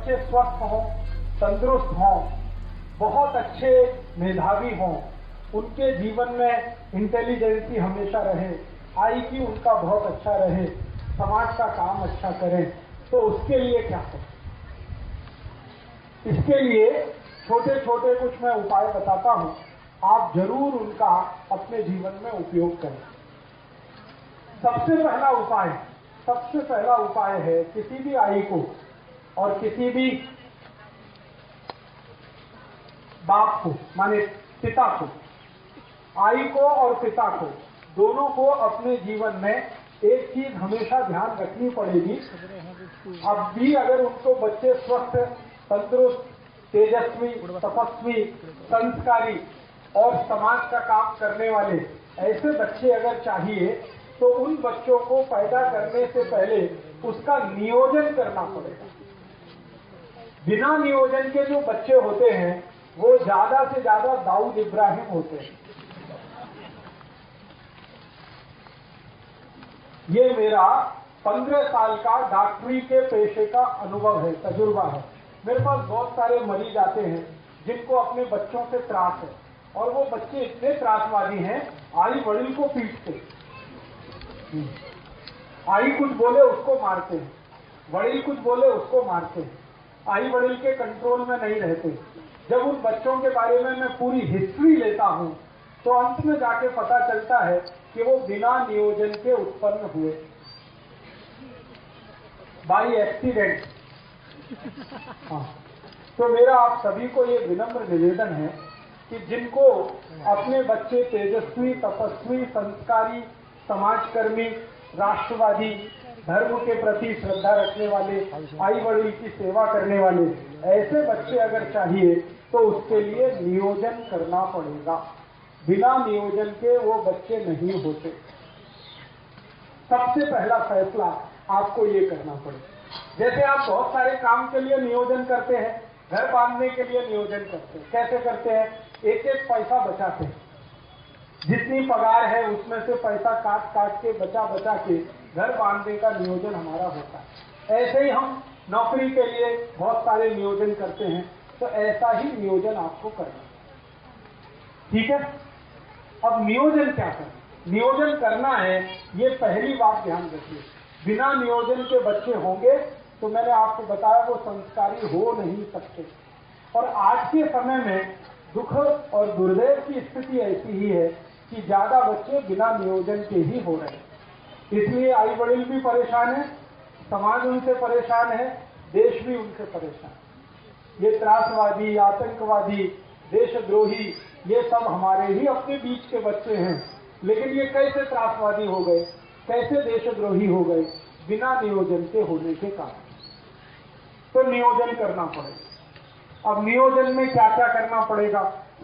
बच्चे स्वस्थ हों, तंदुरुस्त हों, बहुत अच्छे मेधावी हों, उनके जीवन में इंटेलिजेंसी हमेशा रहे, IQ उनका बहुत अच्छा रहे, समाज का काम अच्छा करें, तो उसके लिए क्या करें? इसके लिए छोटे छोटे कुछ मैं उपाय बताता हूं, आप जरूर उनका अपने जीवन में उपयोग करें। सबसे पहला उपाय है किसी भी आई को और किसी भी बाप को, माने पिता को, आई को और पिता को, दोनों को अपने जीवन में एक चीज हमेशा ध्यान रखनी पड़ेगी। अब भी अगर उनको बच्चे स्वस्थ, तंदुरुस्त, तेजस्वी, तपस्वी, संस्कारी और समाज का काम करने वाले ऐसे बच्चे अगर चाहिए, तो उन बच्चों को पैदा करने से पहले उसका नियोजन करना पड़ेगा। बिना नियोजन के जो बच्चे होते हैं वो ज्यादा से ज्यादा दाऊद इब्राहिम होते हैं। ये मेरा 15 साल का डॉक्टरी के पेशे का अनुभव है, तजुर्बा है। मेरे पास बहुत सारे मरीज आते हैं जिनको अपने बच्चों से त्रास है, और वो बच्चे इतने त्रासवादी हैं, आई वड़िल को पीटते, आई कुछ बोले उसको मारते हैं, वड़िल कुछ बोले उसको मारते हैं, आई वड़िल के कंट्रोल में नहीं रहते। जब उन बच्चों के बारे में मैं पूरी हिस्ट्री लेता हूं, तो अंत में जाके पता चलता है कि वो बिना नियोजन के उत्पन्न हुए, बाई एक्सीडेंट। हाँ, तो मेरा आप सभी को ये विनम्र निवेदन है कि जिनको अपने बच्चे तेजस्वी, तपस्वी, संस्कारी, समाजकर्मी, राष्ट्रवादी, धर्म के प्रति श्रद्धा रखने वाले, आई वड़िल की सेवा करने वाले ऐसे बच्चे अगर चाहिए, तो उसके लिए नियोजन करना पड़ेगा। बिना नियोजन के वो बच्चे नहीं होते। सबसे पहला फैसला आपको ये करना पड़ेगा। जैसे आप बहुत सारे काम के लिए नियोजन करते हैं, घर बांधने के लिए नियोजन करते हैं। कैसे करते हैं? एक एक पैसा बचाते हैं, जितनी पगार है उसमें से पैसा काट काट के, बचा बचा के घर बांधने का नियोजन हमारा होता है। ऐसे ही हम नौकरी के लिए बहुत सारे नियोजन करते हैं, तो ऐसा ही नियोजन आपको करना है। ठीक है? अब नियोजन क्या करना? नियोजन करना है, ये पहली बात ध्यान रखिए। बिना नियोजन के बच्चे होंगे तो मैंने आपको बताया वो संस्कारी हो नहीं सकते। और आज के समय में दुख और दुर्दैव की स्थिति ऐसी ही है कि ज्यादा बच्चे बिना नियोजन के ही हो रहे हैं। इसलिए आई वड़िल भी परेशान है, समाज उनसे परेशान है, देश भी उनसे परेशान है। ये त्रासवादी, आतंकवादी, देशद्रोही, ये सब हमारे ही अपने बीच के बच्चे हैं। लेकिन ये कैसे त्रासवादी हो गए, कैसे देशद्रोही हो गए? बिना नियोजन के होने के कारण। तो नियोजन करना पड़ेगा। अब नियोजन में क्या क्या करना पड़ेगा?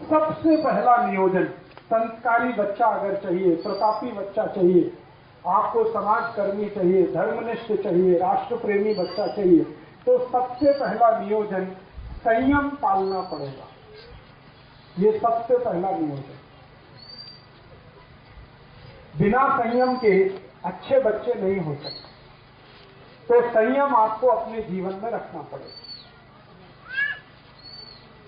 सबसे पहला नियोजन, संस्कारी बच्चा अगर चाहिए, प्रतापी बच्चा चाहिए, आपको समाजकर्मी चाहिए, धर्मनिष्ठ चाहिए, राष्ट्र प्रेमी बच्चा चाहिए, तो सबसे पहला नियोजन संयम पालना पड़ेगा। ये सबसे पहला नियोजन। बिना संयम के अच्छे बच्चे नहीं हो सकते। तो संयम आपको अपने जीवन में रखना पड़ेगा।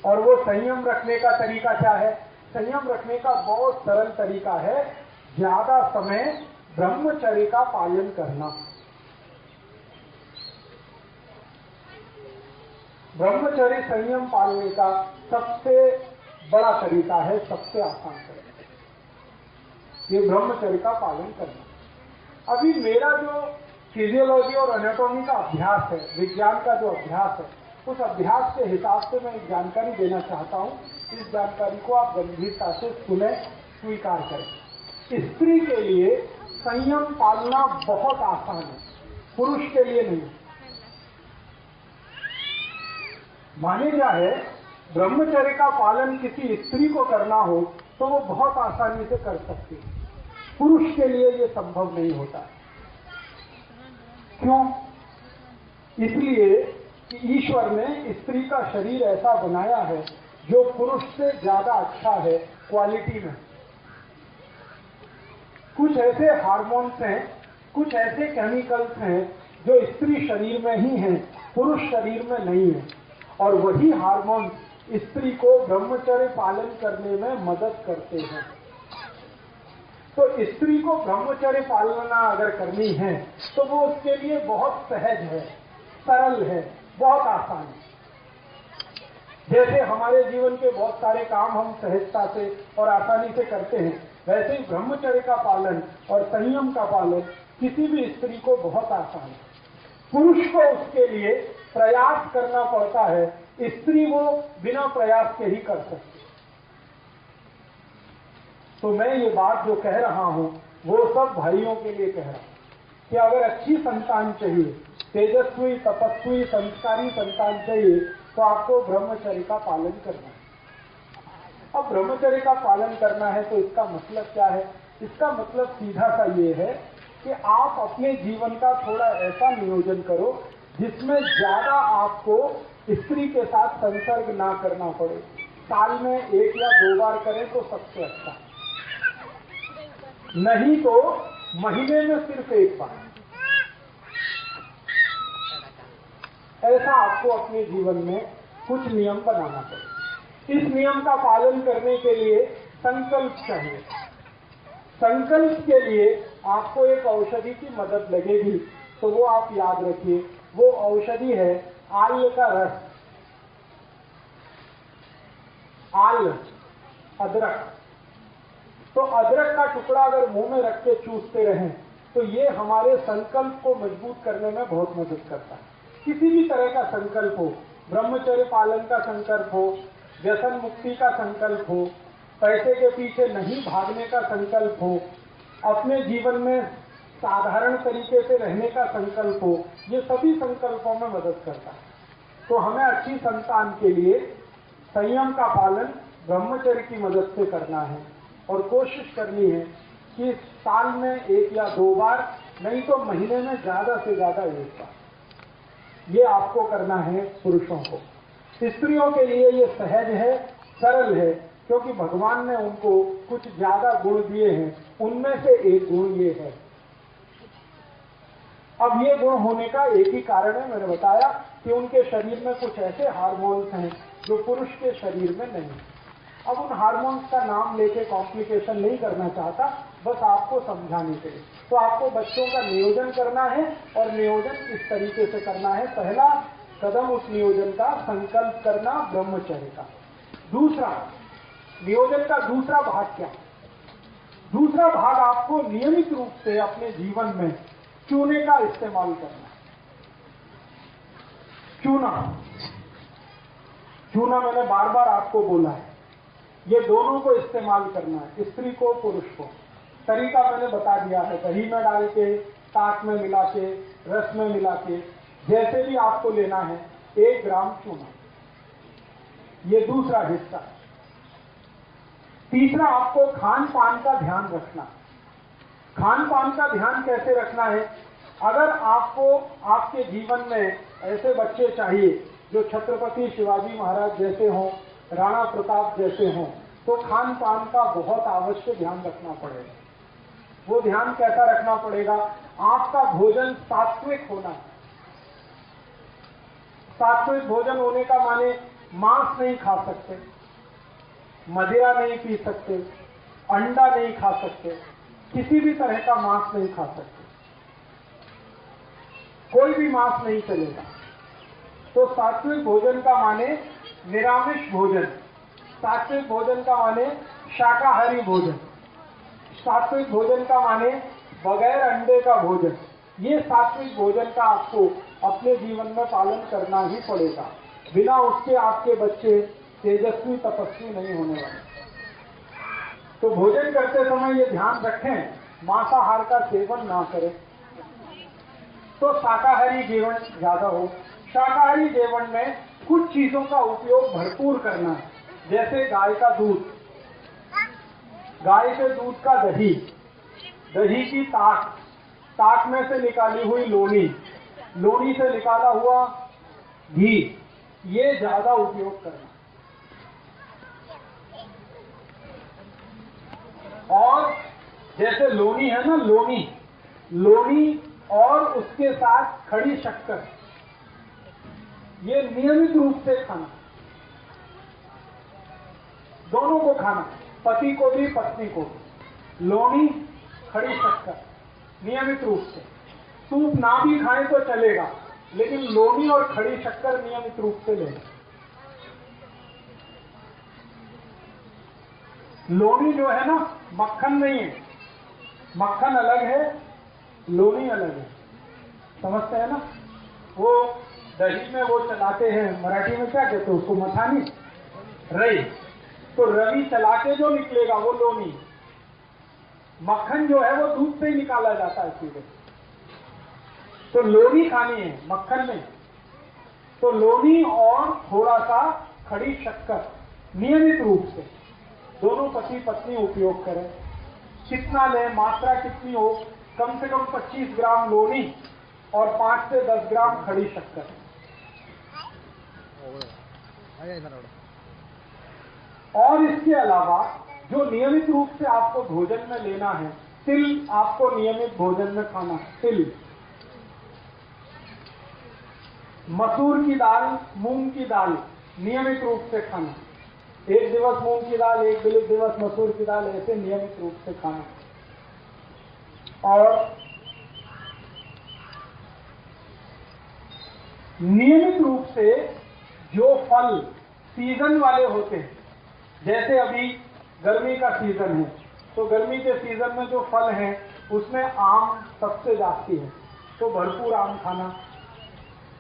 और वो संयम रखने का तरीका क्या है? संयम रखने का बहुत सरल तरीका है, ज्यादा समय ब्रह्मचर्य का पालन करना। ब्रह्मचर्य संयम पालने का सबसे बड़ा तरीका है, सबसे आसान तरीका, ये ब्रह्मचर्य का पालन करना। अभी मेरा जो फिजियोलॉजी और एनाटॉमी का अभ्यास है, विज्ञान का जो अभ्यास है, उस अभ्यास के हिसाब से मैं एक जानकारी देना चाहता हूं। इस जानकारी को आप गंभीरता से सुने, स्वीकार करें। स्त्री के लिए संयम पालना बहुत आसान है, पुरुष के लिए नहीं। माने क्या है, ब्रह्मचर्य का पालन किसी स्त्री को करना हो तो वो बहुत आसानी से कर सकती है, पुरुष के लिए ये संभव नहीं होता है। क्यों? इसलिए कि ईश्वर ने स्त्री का शरीर ऐसा बनाया है जो पुरुष से ज्यादा अच्छा है क्वालिटी में। कुछ ऐसे हार्मोन्स हैं, कुछ ऐसे केमिकल्स हैं जो स्त्री शरीर में ही हैं, पुरुष शरीर में नहीं है, और वही हार्मोन स्त्री को ब्रह्मचर्य पालन करने में मदद करते हैं। तो स्त्री को ब्रह्मचर्य पालना अगर करनी है तो वो उसके लिए बहुत सहज है, सरल है, बहुत आसान है। जैसे हमारे जीवन के बहुत सारे काम हम सहजता से और आसानी से करते हैं, वैसे ही ब्रह्मचर्य का पालन और संयम का पालन किसी भी स्त्री को बहुत आसान है। पुरुष को उसके लिए प्रयास करना पड़ता है, स्त्री वो बिना प्रयास के ही कर सकती। तो मैं ये बात जो कह रहा हूं वो सब भाइयों के लिए कह रहा हूं कि अगर अच्छी संतान चाहिए, तेजस्वी, तपस्वी, संस्कारी संतान चाहिए, तो आपको ब्रह्मचर्य का पालन करना है। अब ब्रह्मचर्य का पालन करना है तो इसका मतलब क्या है? इसका मतलब सीधा सा ये है कि आप अपने जीवन का थोड़ा ऐसा नियोजन करो जिसमें ज्यादा आपको स्त्री के साथ संसर्ग ना करना पड़े। साल में 1 या 2 बार करें तो सबसे अच्छा, नहीं तो महीने में सिर्फ 1 बार। ऐसा आपको अपने जीवन में कुछ नियम बनाना पड़ेगा। इस नियम का पालन करने के लिए संकल्प चाहिए। संकल्प के लिए आपको एक औषधि की मदद लगेगी, तो वो आप याद रखिए, वो औषधि है आल्य का रस। आल्य, अदरक। तो अदरक का टुकड़ा अगर मुंह में रख के चूसते रहें तो ये हमारे संकल्प को मजबूत करने में बहुत मदद करता है। किसी भी तरह का संकल्प हो, ब्रह्मचर्य पालन का संकल्प हो, व्यसन मुक्ति का संकल्प हो, पैसे के पीछे नहीं भागने का संकल्प हो, अपने जीवन में साधारण तरीके से रहने का संकल्प हो, ये सभी संकल्पों में मदद करता है। तो हमें अच्छी संतान के लिए संयम का पालन ब्रह्मचर्य की मदद से करना है और कोशिश करनी है कि साल में 1 या 2 बार, नहीं तो महीने में ज्यादा से ज्यादा 1 बार, ये आपको करना है पुरुषों को। स्त्रियों के लिए ये सहज है, सरल है, क्योंकि भगवान ने उनको कुछ ज्यादा गुण दिए हैं, उनमें से एक गुण ये है। अब ये गुण होने का एक ही कारण है, मैंने बताया कि उनके शरीर में कुछ ऐसे हार्मोन्स हैं जो पुरुष के शरीर में नहीं है। अब उन हार्मोन्स का नाम लेके कॉम्प्लिकेशन नहीं करना चाहता, बस आपको समझाने के लिए। तो आपको बच्चों का नियोजन करना है और नियोजन इस तरीके से करना है। पहला कदम उस नियोजन का संकल्प करना ब्रह्मचर्य का। दूसरा, नियोजन का दूसरा भाग क्या? दूसरा भाग आपको नियमित रूप से अपने जीवन में चूने का इस्तेमाल करना। चूना मैंने बार बार आपको बोला है, ये दोनों को इस्तेमाल करना है, स्त्री को, पुरुष को। तरीका मैंने बता दिया है, दही में डाल के, ताक में मिला के, रस में मिला के, जैसे भी आपको लेना है, 1 ग्राम चूना। ये दूसरा हिस्सा। तीसरा, आपको खान पान का ध्यान रखना। खान पान का ध्यान कैसे रखना है? अगर आपको आपके जीवन में ऐसे बच्चे चाहिए जो छत्रपति शिवाजी महाराज जैसे हों, राणा प्रताप जैसे हों, तो खान पान का बहुत आवश्यक ध्यान रखना पड़ेगा। वो ध्यान कैसा रखना पड़ेगा? आपका भोजन सात्विक होना। सात्विक भोजन होने का माने मांस नहीं खा सकते, मदिरा नहीं पी सकते, अंडा नहीं खा सकते, किसी भी तरह का मांस नहीं खा सकते, कोई भी मांस नहीं चलेगा। तो सात्विक भोजन का माने निरामिष भोजन, सात्विक भोजन का माने शाकाहारी भोजन, सात्विक भोजन का माने बगैर अंडे का भोजन। ये सात्विक भोजन का आपको अपने जीवन में पालन करना ही पड़ेगा, बिना उसके आपके बच्चे तेजस्वी तपस्वी नहीं होने वाले। तो भोजन करते समय ये ध्यान रखें, मांसाहार का सेवन ना करें, तो शाकाहारी जीवन ज्यादा हो। शाकाहारी जीवन में कुछ चीजों का उपयोग भरपूर करना है, जैसे गाय का दूध, गाय के दूध का दही, दही की ताक, ताक में से निकाली हुई लोनी, लोनी से निकाला हुआ घी, ये ज्यादा उपयोग करना। और जैसे लोनी है ना, लोनी और उसके साथ खड़ी शक्कर, ये नियमित रूप से खाना, दोनों को खाना, पति को भी पत्नी को भी। लोनी, खड़ी शक्कर नियमित रूप से। सूप ना भी खाएं तो चलेगा, लेकिन लोनी और खड़ी शक्कर नियमित रूप से लें। लोनी जो है ना, मक्खन नहीं है, मक्खन अलग है, लोनी अलग है, समझते हैं ना? वो दही में वो चलाते हैं, मराठी में क्या कहते हैं उसको, मथानी, रई। तो रवि चला के जो निकलेगा वो लोनी। मक्खन जो है वो दूध से ही निकाला जाता है सीधे। तो लोनी खानी है, मक्खन नहीं। तो लोनी और थोड़ा सा खड़ी शक्कर नियमित रूप से दोनों पति पत्नी उपयोग करें। कितना लें, मात्रा कितनी हो? कम से कम 25 ग्राम लोनी और 5 से 10 ग्राम खड़ी शक्कर। और इसके अलावा जो नियमित रूप से आपको भोजन में लेना है, तिल आपको नियमित भोजन में खाना है। तिल, मसूर की दाल, मूंग की दाल नियमित रूप से खाना। एक दिवस मूंग की दाल, एक दिवस मसूर की दाल, ऐसे नियमित रूप से खाना। और नियमित रूप से जो फल सीजन वाले होते हैं, जैसे अभी गर्मी का सीजन है, तो गर्मी के सीजन में जो फल हैं उसमें आम सबसे जाती है, तो भरपूर आम खाना।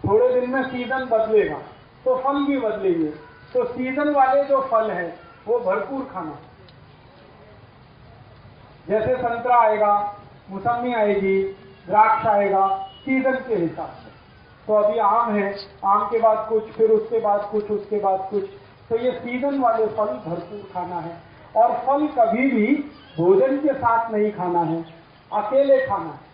थोड़े दिन में सीजन बदलेगा तो फल भी बदलेंगे, तो सीजन वाले जो फल हैं वो भरपूर खाना। जैसे संतरा आएगा, मौसमी आएगी, द्राक्ष आएगा, सीजन के हिसाब से। तो अभी आम है, आम के बाद कुछ, फिर उसके बाद कुछ, उसके बाद कुछ। तो ये सीजन वाले फल भरपूर खाना है। और फल कभी भी भोजन के साथ नहीं खाना है, अकेले खाना है।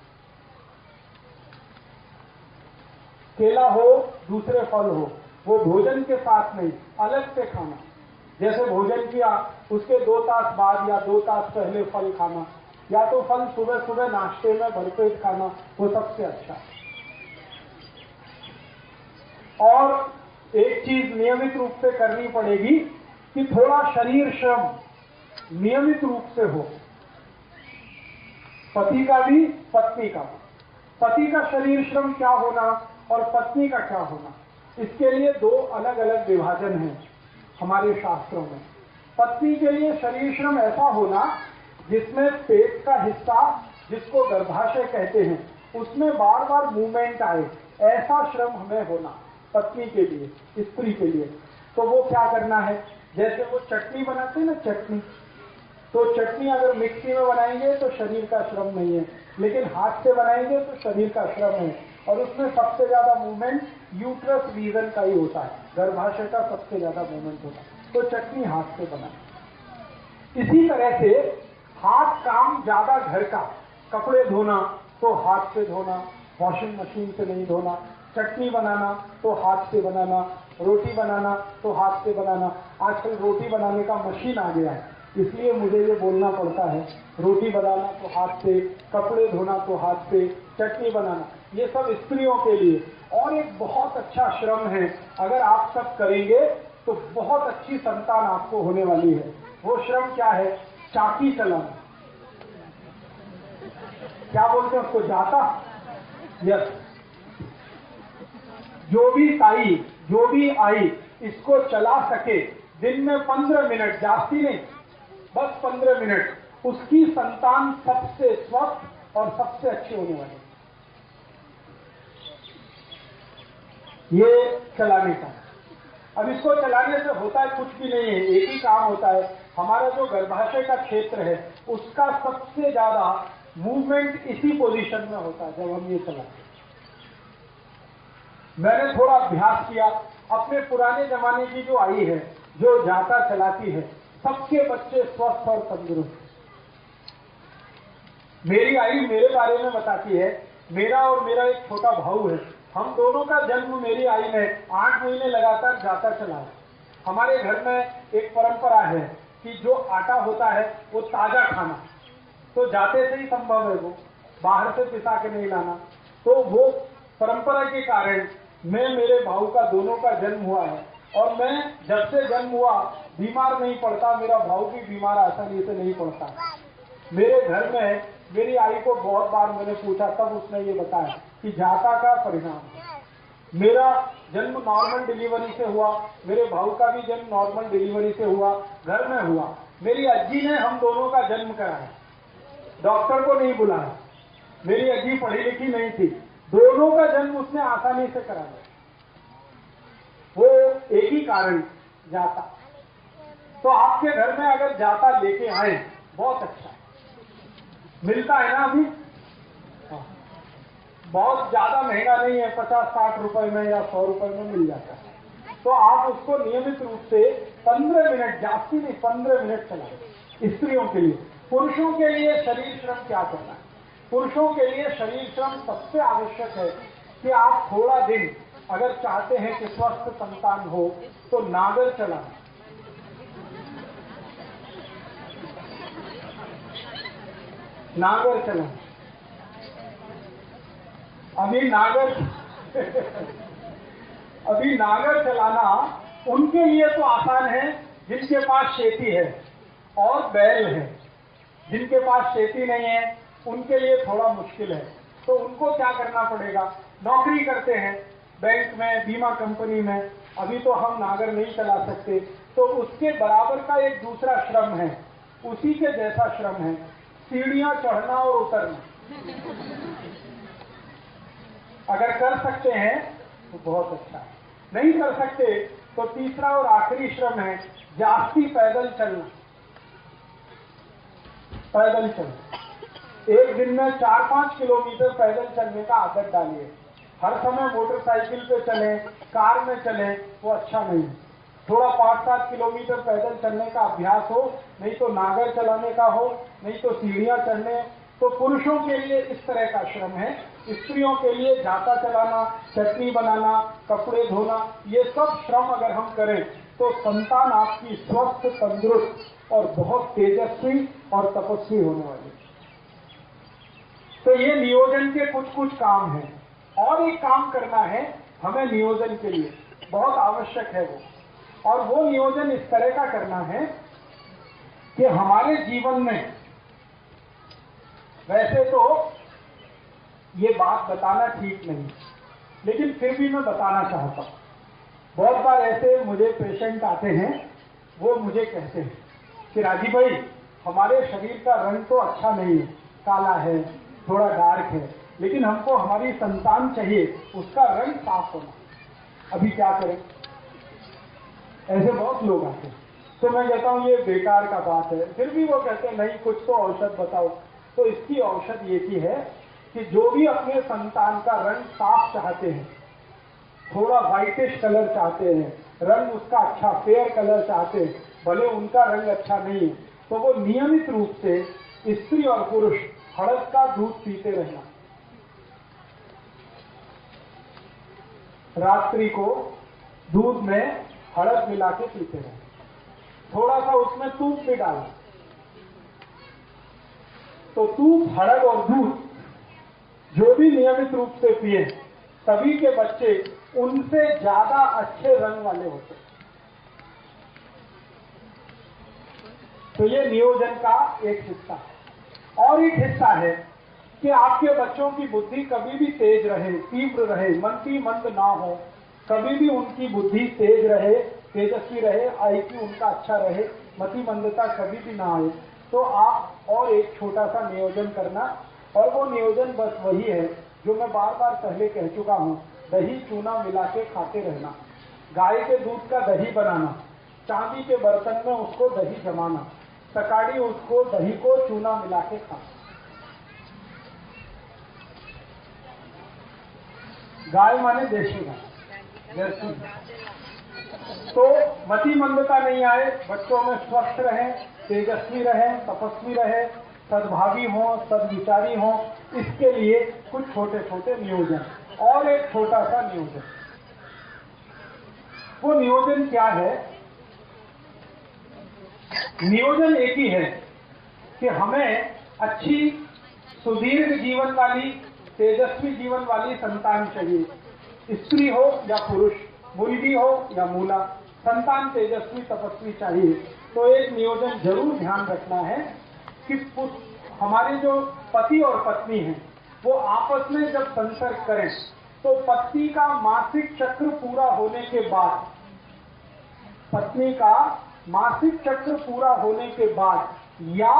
केला हो, दूसरे फल हो, वो भोजन के साथ नहीं, अलग से खाना। जैसे भोजन किया उसके 2 तास बाद या 2 तास पहले फल खाना, या तो फल सुबह सुबह नाश्ते में भरपेट खाना, वो सबसे अच्छा। और एक चीज नियमित रूप से करनी पड़ेगी कि थोड़ा शरीर श्रम नियमित रूप से हो, पति का भी पत्नी का भी। पति का शरीर श्रम क्या होना और पत्नी का क्या होना, इसके लिए 2 अलग अलग विभाजन हैं हमारे शास्त्रों में। पत्नी के लिए शरीर श्रम ऐसा होना जिसमें पेट का हिस्सा, जिसको गर्भाशय कहते हैं, उसमें बार बार मूवमेंट आए, ऐसा श्रम हमें होना पत्नी के लिए, स्त्री के लिए। तो वो क्या करना है, जैसे वो चटनी बनाते हैं ना, चटनी, तो चटनी अगर मिक्सी में बनाएंगे तो शरीर का श्रम नहीं है, लेकिन हाथ से बनाएंगे तो शरीर का श्रम है। और उसमें सबसे ज्यादा मूवमेंट यूट्रस रीजन का ही होता है, गर्भाशय का सबसे ज्यादा मूवमेंट होता है। तो चटनी हाथ से बनाए। इसी तरह से हाथ काम ज्यादा घर का, कपड़े धोना तो हाथ से धोना, वॉशिंग मशीन से नहीं धोना। चटनी बनाना तो हाथ से बनाना, रोटी बनाना तो हाथ से बनाना। आजकल रोटी बनाने का मशीन आ गया है, इसलिए मुझे ये बोलना पड़ता है। रोटी बनाना तो हाथ से, कपड़े धोना तो हाथ से, चटनी बनाना, ये सब स्त्रियों के लिए। और एक बहुत अच्छा श्रम है, अगर आप सब करेंगे तो बहुत अच्छी संतान आपको होने वाली है। वो श्रम क्या है, चाकी चलाना। क्या बोलते हैं उसको, जाता। यस, जो भी ताई, जो भी आई इसको चला सके दिन में 15 मिनट, जास्ती नहीं, बस 15 मिनट, उसकी संतान सबसे स्वस्थ और सबसे अच्छी होने वाली। ये चलाने का। अब इसको चलाने से होता है कुछ भी नहीं है, एक ही काम होता है। हमारा जो गर्भाशय का क्षेत्र है उसका सबसे ज्यादा मूवमेंट इसी पोजीशन में होता है जब हम ये चलाते हैं। मैंने थोड़ा अभ्यास किया, अपने पुराने जमाने की जो आई है, जो जाता चलाती है, सबके बच्चे स्वस्थ और तंदुरुस्त। मेरी आई मेरे बारे में बताती है, मेरा और मेरा एक छोटा भाऊ है, हम दोनों का जन्म मेरी आई ने 8 महीने लगातार जाता चला है। हमारे घर में एक परंपरा है कि जो आटा होता है वो ताजा खाना, तो जाते से ही संभव है, वो बाहर से पिसा के नहीं लाना। तो वो परंपरा के कारण मैं, मेरे भाऊ का दोनों का जन्म हुआ है और मैं जब से जन्म हुआ बीमार नहीं पड़ता, मेरा भाऊ भी बीमार आसानी से नहीं पड़ता। मेरे घर में मेरी आई को बहुत बार मैंने पूछा, तब उसने ये बताया कि जाता का परिणाम है। मेरा जन्म नॉर्मल डिलीवरी से हुआ, मेरे भाऊ का भी जन्म नॉर्मल डिलीवरी से हुआ, घर में हुआ। मेरी अज्जी ने हम दोनों का जन्म कराया, डॉक्टर को नहीं बुलाया। मेरी अज्जी पढ़ी लिखी नहीं थी, दोनों का जन्म उसने आसानी से करा दिया। वो एक ही कारण, जाता। तो आपके घर में अगर जाता लेके आए, बहुत अच्छा है। मिलता है ना अभी, बहुत ज्यादा महंगा नहीं है, 50-60 रुपए में या 100 रुपए में मिल जाता है। तो आप उसको नियमित रूप से 15 मिनट, जास्ती नहीं 15 मिनट चलाएं। स्त्रियों के लिए। पुरुषों के लिए शरीर श्रम क्या करना है? पुरुषों के लिए शरीर श्रम सबसे आवश्यक है कि आप थोड़ा दिन अगर चाहते हैं कि स्वस्थ संतान हो तो नागर चलाएं। नागर चलाएं। अभी नागर चलाना उनके लिए तो आसान है जिनके पास खेती है और बैल है। जिनके पास खेती नहीं है उनके लिए थोड़ा मुश्किल है। तो उनको क्या करना पड़ेगा? नौकरी करते हैं बैंक में, बीमा कंपनी में, अभी तो हम नागर नहीं चला सकते, तो उसके बराबर का एक दूसरा श्रम है, उसी के जैसा श्रम है, सीढ़ियां चढ़ना और उतरना। अगर कर सकते हैं तो बहुत अच्छा है, नहीं कर सकते तो तीसरा और आखिरी श्रम है जास्ती पैदल चलना। पैदल चलना, एक दिन में 4-5 किलोमीटर पैदल चलने का आदत डालिए। हर समय मोटरसाइकिल पे चलें, कार में चलें, वो अच्छा नहीं है। थोड़ा 5-7 किलोमीटर पैदल चलने का अभ्यास हो, नहीं तो नागर चलाने का हो, नहीं तो सीढ़ियां चढ़ने। तो पुरुषों के लिए इस तरह का श्रम है, स्त्रियों के लिए जाता चलाना, चटनी बनाना, कपड़े धोना, ये सब श्रम अगर हम करें तो संतान आपकी स्वस्थ, तंदुरुस्त और बहुत तेजस्वी और तपस्वी होने वाली। तो ये नियोजन के कुछ काम हैं। और एक काम करना है हमें नियोजन के लिए, बहुत आवश्यक है वो। और वो नियोजन इस तरह का करना है कि हमारे जीवन में, वैसे तो ये बात बताना ठीक नहीं, लेकिन फिर भी मैं बताना चाहता हूं। बहुत बार ऐसे मुझे पेशेंट आते हैं, वो मुझे कहते हैं कि राजीव भाई, हमारे शरीर का रंग तो अच्छा नहीं है, काला है, थोड़ा डार्क है, लेकिन हमको हमारी संतान चाहिए, उसका रंग साफ होना। अभी क्या करें? ऐसे बहुत लोग आते हैं। तो मैं कहता हूं ये बेकार का बात है, फिर भी वो कहते हैं नहीं, कुछ तो औषध बताओ। तो इसकी औषध ये की है कि जो भी अपने संतान का रंग साफ चाहते हैं, थोड़ा व्हाइटिश कलर चाहते हैं, रंग उसका अच्छा फेयर कलर चाहते हैं, भले उनका रंग अच्छा नहीं है, तो वो नियमित रूप से स्त्री और पुरुष हड़द का दूध पीते रहना। रात्रि को दूध में हड़द मिला के पीते रहना, थोड़ा सा उसमें दूध भी डालना। तो दूध, हड़द और दूध जो भी नियमित रूप से पिए, सभी के बच्चे उनसे ज्यादा अच्छे रंग वाले होते हैं। तो ये नियोजन का एक हिस्सा है। और एक हिस्सा है कि आपके बच्चों की बुद्धि कभी भी तेज रहे, तीव्र रहे, मंदी मंद ना हो, कभी भी उनकी बुद्धि तेज रहे, तेजस्वी रहे, IQ उनका अच्छा रहे, मति मंदता कभी भी ना आए। तो आप और एक छोटा सा नियोजन करना, और वो नियोजन बस वही है जो मैं बार बार पहले कह चुका हूं, दही चूना मिला के खाते रहना। गाय के दूध का दही बनाना, चांदी के बर्तन में उसको दही जमाना, तकाड़ी उसको, दही को चूना मिला के खाना। गाय माने देशी गाय, जर्सी। तो मति मंदता नहीं आए, बच्चों में स्वस्थ रहे, तेजस्वी रहे, तपस्वी रहे, सद्भावी हो, सद्विचारी हो, इसके लिए कुछ छोटे छोटे नियोजन। और एक छोटा सा नियोजन, वो नियोजन क्या है? नियोजन एक ही है कि हमें अच्छी सुदीर्घ जीवन वाली, तेजस्वी जीवन वाली संतान चाहिए। स्त्री हो या पुरुष, मुलगी हो या मूला, संतान तेजस्वी तपस्वी चाहिए। तो एक नियोजन जरूर ध्यान रखना है कि हमारे जो पति और पत्नी हैं वो आपस में जब संसर्ग करें तो पत्नी का मासिक चक्र पूरा होने के बाद, पत्नी का मासिक चक्र पूरा होने के बाद या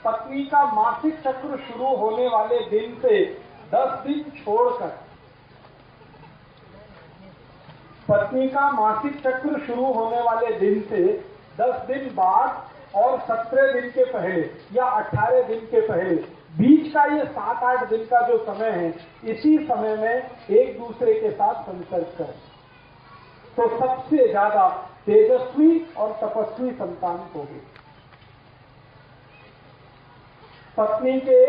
पत्नी का मासिक चक्र शुरू होने वाले दिन से 10 दिन छोड़कर, पत्नी का मासिक चक्र शुरू होने वाले दिन से 10 दिन बाद और 17 दिन के पहले या 18 दिन के पहले, बीच का ये 7-8 दिन का जो समय है, इसी समय में एक दूसरे के साथ संसर्ग करें तो सबसे ज्यादा तेजस्वी और तपस्वी संतान होगी। पत्नी के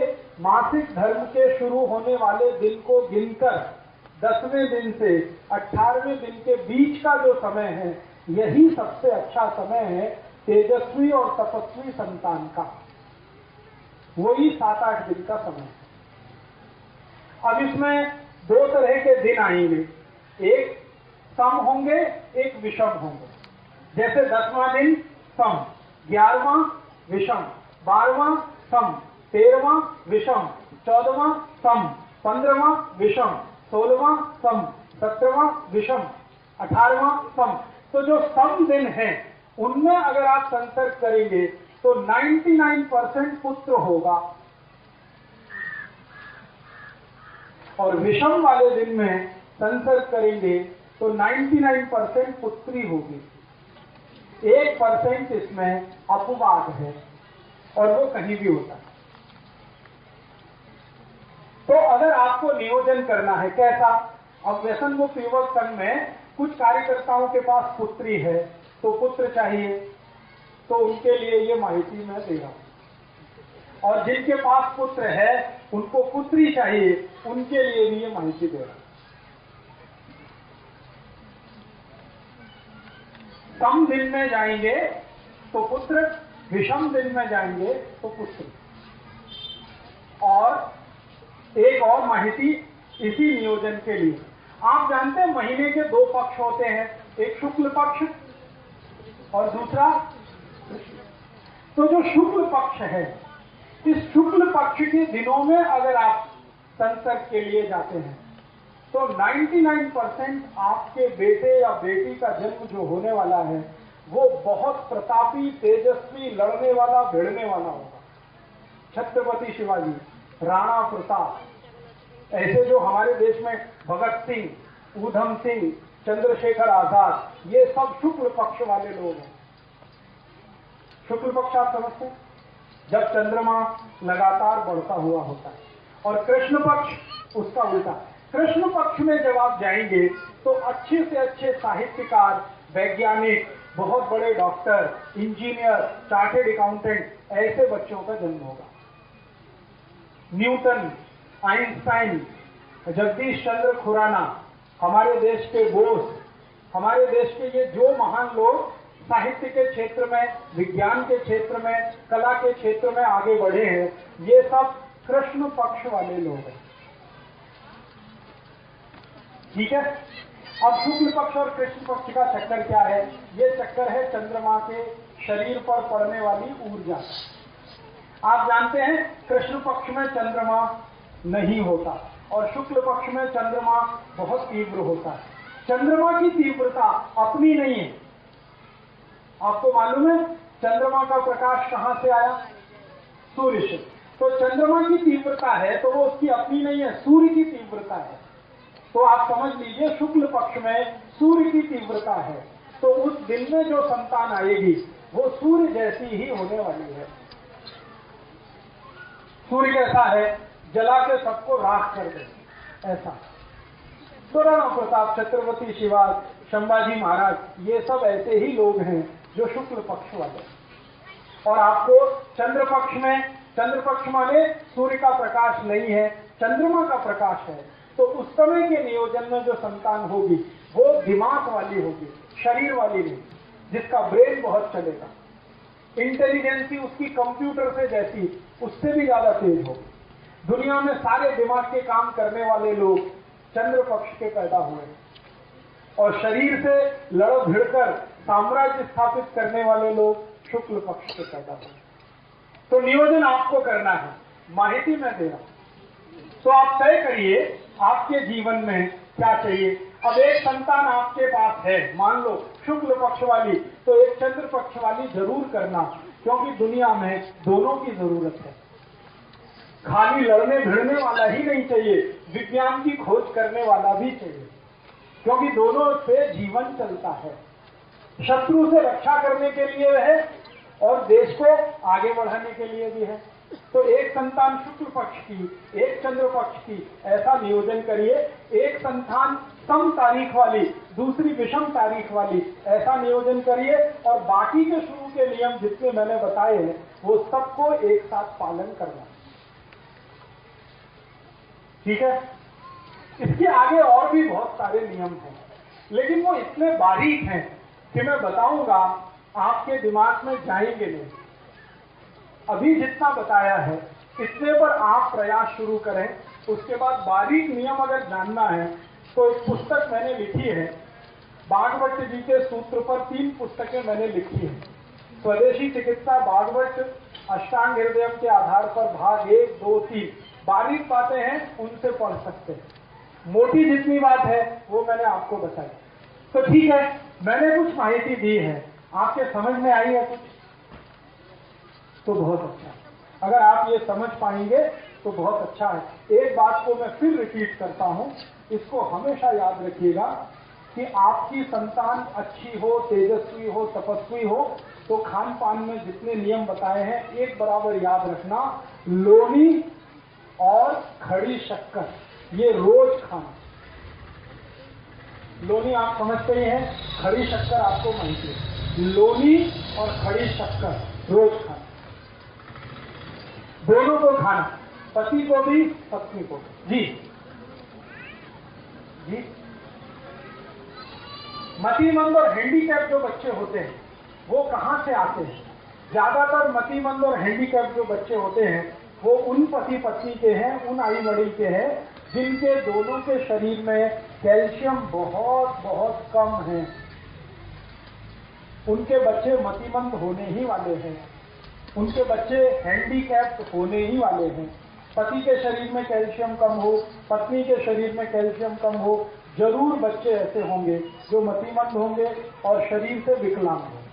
मासिक धर्म के शुरू होने वाले दिन को गिनकर 10वें दिन से 18वें दिन के बीच का जो समय है, यही सबसे अच्छा समय है तेजस्वी और तपस्वी संतान का। वही 7-8 दिन का समय है। अब इसमें 2 तरह के दिन आएंगे, एक सम होंगे, एक विषम होंगे। जैसे 10वां दिन सम, 11वां विषम, 12वां सम, 13वां विषम, 14वां सम, 15वां विषम, 16वां सम, 17वां विषम, 18वां सम। तो जो सम दिन है उनमें अगर आप संसर्ग करेंगे तो 99% पुत्र होगा और विषम वाले दिन में संसर्ग करेंगे तो 99% पुत्री होगी। 1% इसमें अपवाद है और वो कहीं भी होता है। तो अगर आपको नियोजन करना है कैसा, अब व्यसन मुक्त युवक संघ में कुछ कार्यकर्ताओं के पास पुत्री है तो पुत्र चाहिए, तो उनके लिए ये माहिती मैं दे रहा हूं। और जिनके पास पुत्र है उनको पुत्री चाहिए, उनके लिए भी ये माहिती दे रहा हूं। सम दिन में जाएंगे तो पुत्र, विषम दिन में जाएंगे तो पुत्र। और एक और माहिती इसी नियोजन के लिए, आप जानते हैं महीने के 2 पक्ष होते हैं, एक शुक्ल पक्ष और दूसरा कृष्ण। तो जो शुक्ल पक्ष है, इस शुक्ल पक्ष के दिनों में अगर आप संसर्ग के लिए जाते हैं तो 99% आपके बेटे या बेटी का जन्म जो होने वाला है वो बहुत प्रतापी, तेजस्वी, लड़ने वाला, भिड़ने वाला होगा। छत्रपति शिवाजी, राणा प्रताप, ऐसे जो हमारे देश में भगत सिंह, ऊधम सिंह, चंद्रशेखर आजाद, ये सब शुक्ल पक्ष वाले लोग हैं। शुक्ल पक्ष आप समझते हैं, जब चंद्रमा लगातार बढ़ता हुआ होता है। और कृष्ण पक्ष उसका उल्टा। कृष्ण पक्ष में जब आप जाएंगे तो अच्छे से अच्छे साहित्यकार, वैज्ञानिक, बहुत बड़े डॉक्टर, इंजीनियर, चार्टेड अकाउंटेंट, ऐसे बच्चों का जन्म होगा। न्यूटन, आइंस्टाइन, जगदीश चंद्र खुराना, हमारे देश के बोस, हमारे देश के ये जो महान लोग साहित्य के क्षेत्र में, विज्ञान के क्षेत्र में, कला के क्षेत्र में आगे बढ़े हैं, ये सब कृष्ण पक्ष वाले लोग हैं। ठीक है। अब शुक्ल पक्ष और कृष्ण पक्ष का चक्कर क्या है? ये चक्कर है चंद्रमा के शरीर पर पड़ने वाली ऊर्जा। आप जानते हैं कृष्ण पक्ष में चंद्रमा नहीं होता और शुक्ल पक्ष में चंद्रमा बहुत तीव्र होता है। चंद्रमा की तीव्रता अपनी नहीं है। आपको मालूम है चंद्रमा का प्रकाश कहां से आया? सूर्य से। तो चंद्रमा की तीव्रता है तो वो उसकी अपनी नहीं है, सूर्य की तीव्रता है। तो आप समझ लीजिए शुक्ल पक्ष में सूर्य की तीव्रता है, तो उस दिन में जो संतान आएगी वो सूर्य जैसी ही होने वाली है। सूर्य कैसा है? जला के सबको राख कर दे, ऐसा। तो राणा प्रताप, छत्रपति शिवाजी, संभाजी महाराज, ये सब ऐसे ही लोग हैं जो शुक्ल पक्ष वाले। और आपको चंद्र पक्ष में, चंद्र पक्ष माने सूर्य का प्रकाश नहीं है, चंद्रमा का प्रकाश है, तो उस समय के नियोजन में जो संतान होगी वो दिमाग वाली होगी, शरीर वाली नहीं, जिसका ब्रेन बहुत चलेगा, इंटेलिजेंसी उसकी कंप्यूटर से जैसी, उससे भी ज्यादा तेज होगी। दुनिया में सारे दिमाग के काम करने वाले लोग चंद्र पक्ष के पैदा हुए, और शरीर से लड़ भिड़कर साम्राज्य स्थापित करने वाले लोग शुक्ल पक्ष के पैदा हुए। तो नियोजन आपको करना है, माहिती मैं दे रहा हूं। तो आप तय करिए आपके जीवन में क्या चाहिए। अब एक संतान आपके पास है, मान लो शुक्ल पक्ष वाली, तो एक चंद्र पक्ष वाली जरूर करना, क्योंकि दुनिया में दोनों की जरूरत है। खाली लड़ने भिड़ने वाला ही नहीं चाहिए, विज्ञान की खोज करने वाला भी चाहिए, क्योंकि दोनों से जीवन चलता है। शत्रु से रक्षा करने के लिए है और देश को आगे बढ़ाने के लिए भी है। तो एक संतान शुक्ल पक्ष की, एक चंद्र पक्ष की, ऐसा नियोजन करिए। एक संतान सम तारीख वाली, दूसरी विषम तारीख वाली, ऐसा नियोजन करिए। और बाकी के शुरू के नियम जितने मैंने बताए हैं वो सबको एक साथ पालन करना, ठीक है। इसके आगे और भी बहुत सारे नियम हैं, लेकिन वो इतने बारीक हैं कि मैं बताऊंगा आपके दिमाग में जाएंगे नहीं। अभी जितना बताया है इतने पर आप प्रयास शुरू करें। उसके बाद बारीक नियम अगर जानना है तो एक पुस्तक मैंने लिखी है, भागवत जी के सूत्र पर 3 पुस्तकें मैंने लिखी हैं। स्वदेशी चिकित्सा, भागवत, अष्टांग हृदय के आधार पर भाग 1, 2, 3 बारीक बातें हैं, उनसे पढ़ सकते हैं। मोटी जितनी बात है वो मैंने आपको बताई। तो ठीक है, मैंने कुछ माहिती दी है, आपके समझ में आई है कुछ, तो बहुत अच्छा है। अगर आप ये समझ पाएंगे तो बहुत अच्छा है। एक बात को मैं फिर रिपीट करता हूं, इसको हमेशा याद रखिएगा कि आपकी संतान अच्छी हो, तेजस्वी हो, तपस्वी हो, तो खान पान में जितने नियम बताए हैं एक बराबर याद रखना। लोनी और खड़ी शक्कर ये रोज खाना। लोनी आप समझते ही हैं, खड़ी शक्कर आपको माहिती है। लोनी और खड़ी शक्कर रोज खाना, दोनों को खाना, पति को भी पत्नी को भी। जी जी, मतिमंद और हैंडीकैप जो बच्चे होते हैं वो कहां से आते हैं? ज्यादातर मतिमंद और हैंडीकैप जो बच्चे होते हैं वो उन पति पत्नी के हैं, उन आई बड़ी के हैं जिनके दोनों के शरीर में कैल्शियम बहुत बहुत कम है। उनके बच्चे मतिमंद होने ही वाले हैं, उनके बच्चे हैंडीकैप्ड होने ही वाले हैं। पति के शरीर में कैल्शियम कम हो, पत्नी के शरीर में कैल्शियम कम हो, जरूर बच्चे ऐसे होंगे जो मतिमंद होंगे और शरीर से विकलांग होंगे।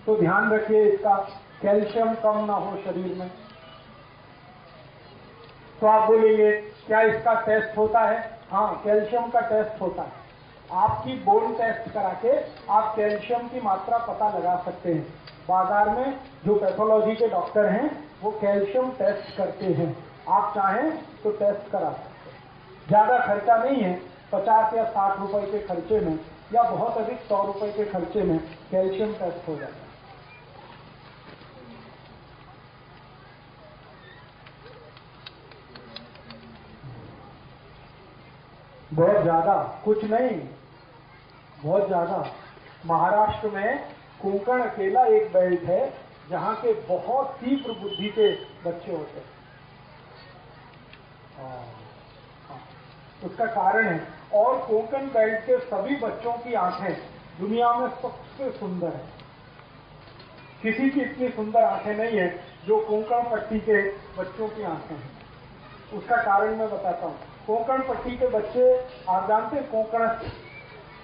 तो ध्यान रखिए इसका, कैल्शियम कम ना हो शरीर में। तो आप बोलेंगे क्या इसका टेस्ट होता है? हाँ, कैल्शियम का टेस्ट होता है। आपकी बोन टेस्ट करा के आप कैल्शियम की मात्रा पता लगा सकते हैं। बाजार में जो पैथोलॉजी के डॉक्टर हैं वो कैल्शियम टेस्ट करते हैं, आप चाहें तो टेस्ट करा सकते हैं। ज्यादा खर्चा नहीं है, 50 या 60 रुपए के खर्चे में या बहुत अधिक 100 रुपए के खर्चे में कैल्शियम टेस्ट हो जाता है। बहुत ज्यादा कुछ नहीं, बहुत ज्यादा। महाराष्ट्र में कोंकण अकेला एक बेल्ट है जहां के बहुत तीव्र बुद्धि के बच्चे होते हैं। उसका कारण है, और कोंकण बेल्ट के सभी बच्चों की आंखें दुनिया में सबसे सुंदर है। किसी की इतनी सुंदर आंखें नहीं है जो कोंकण पट्टी के बच्चों की आंखें हैं। उसका कारण मैं बताता हूँ। कोंकण पट्टी के बच्चे, आप जानते हैं कोंकणस्थ,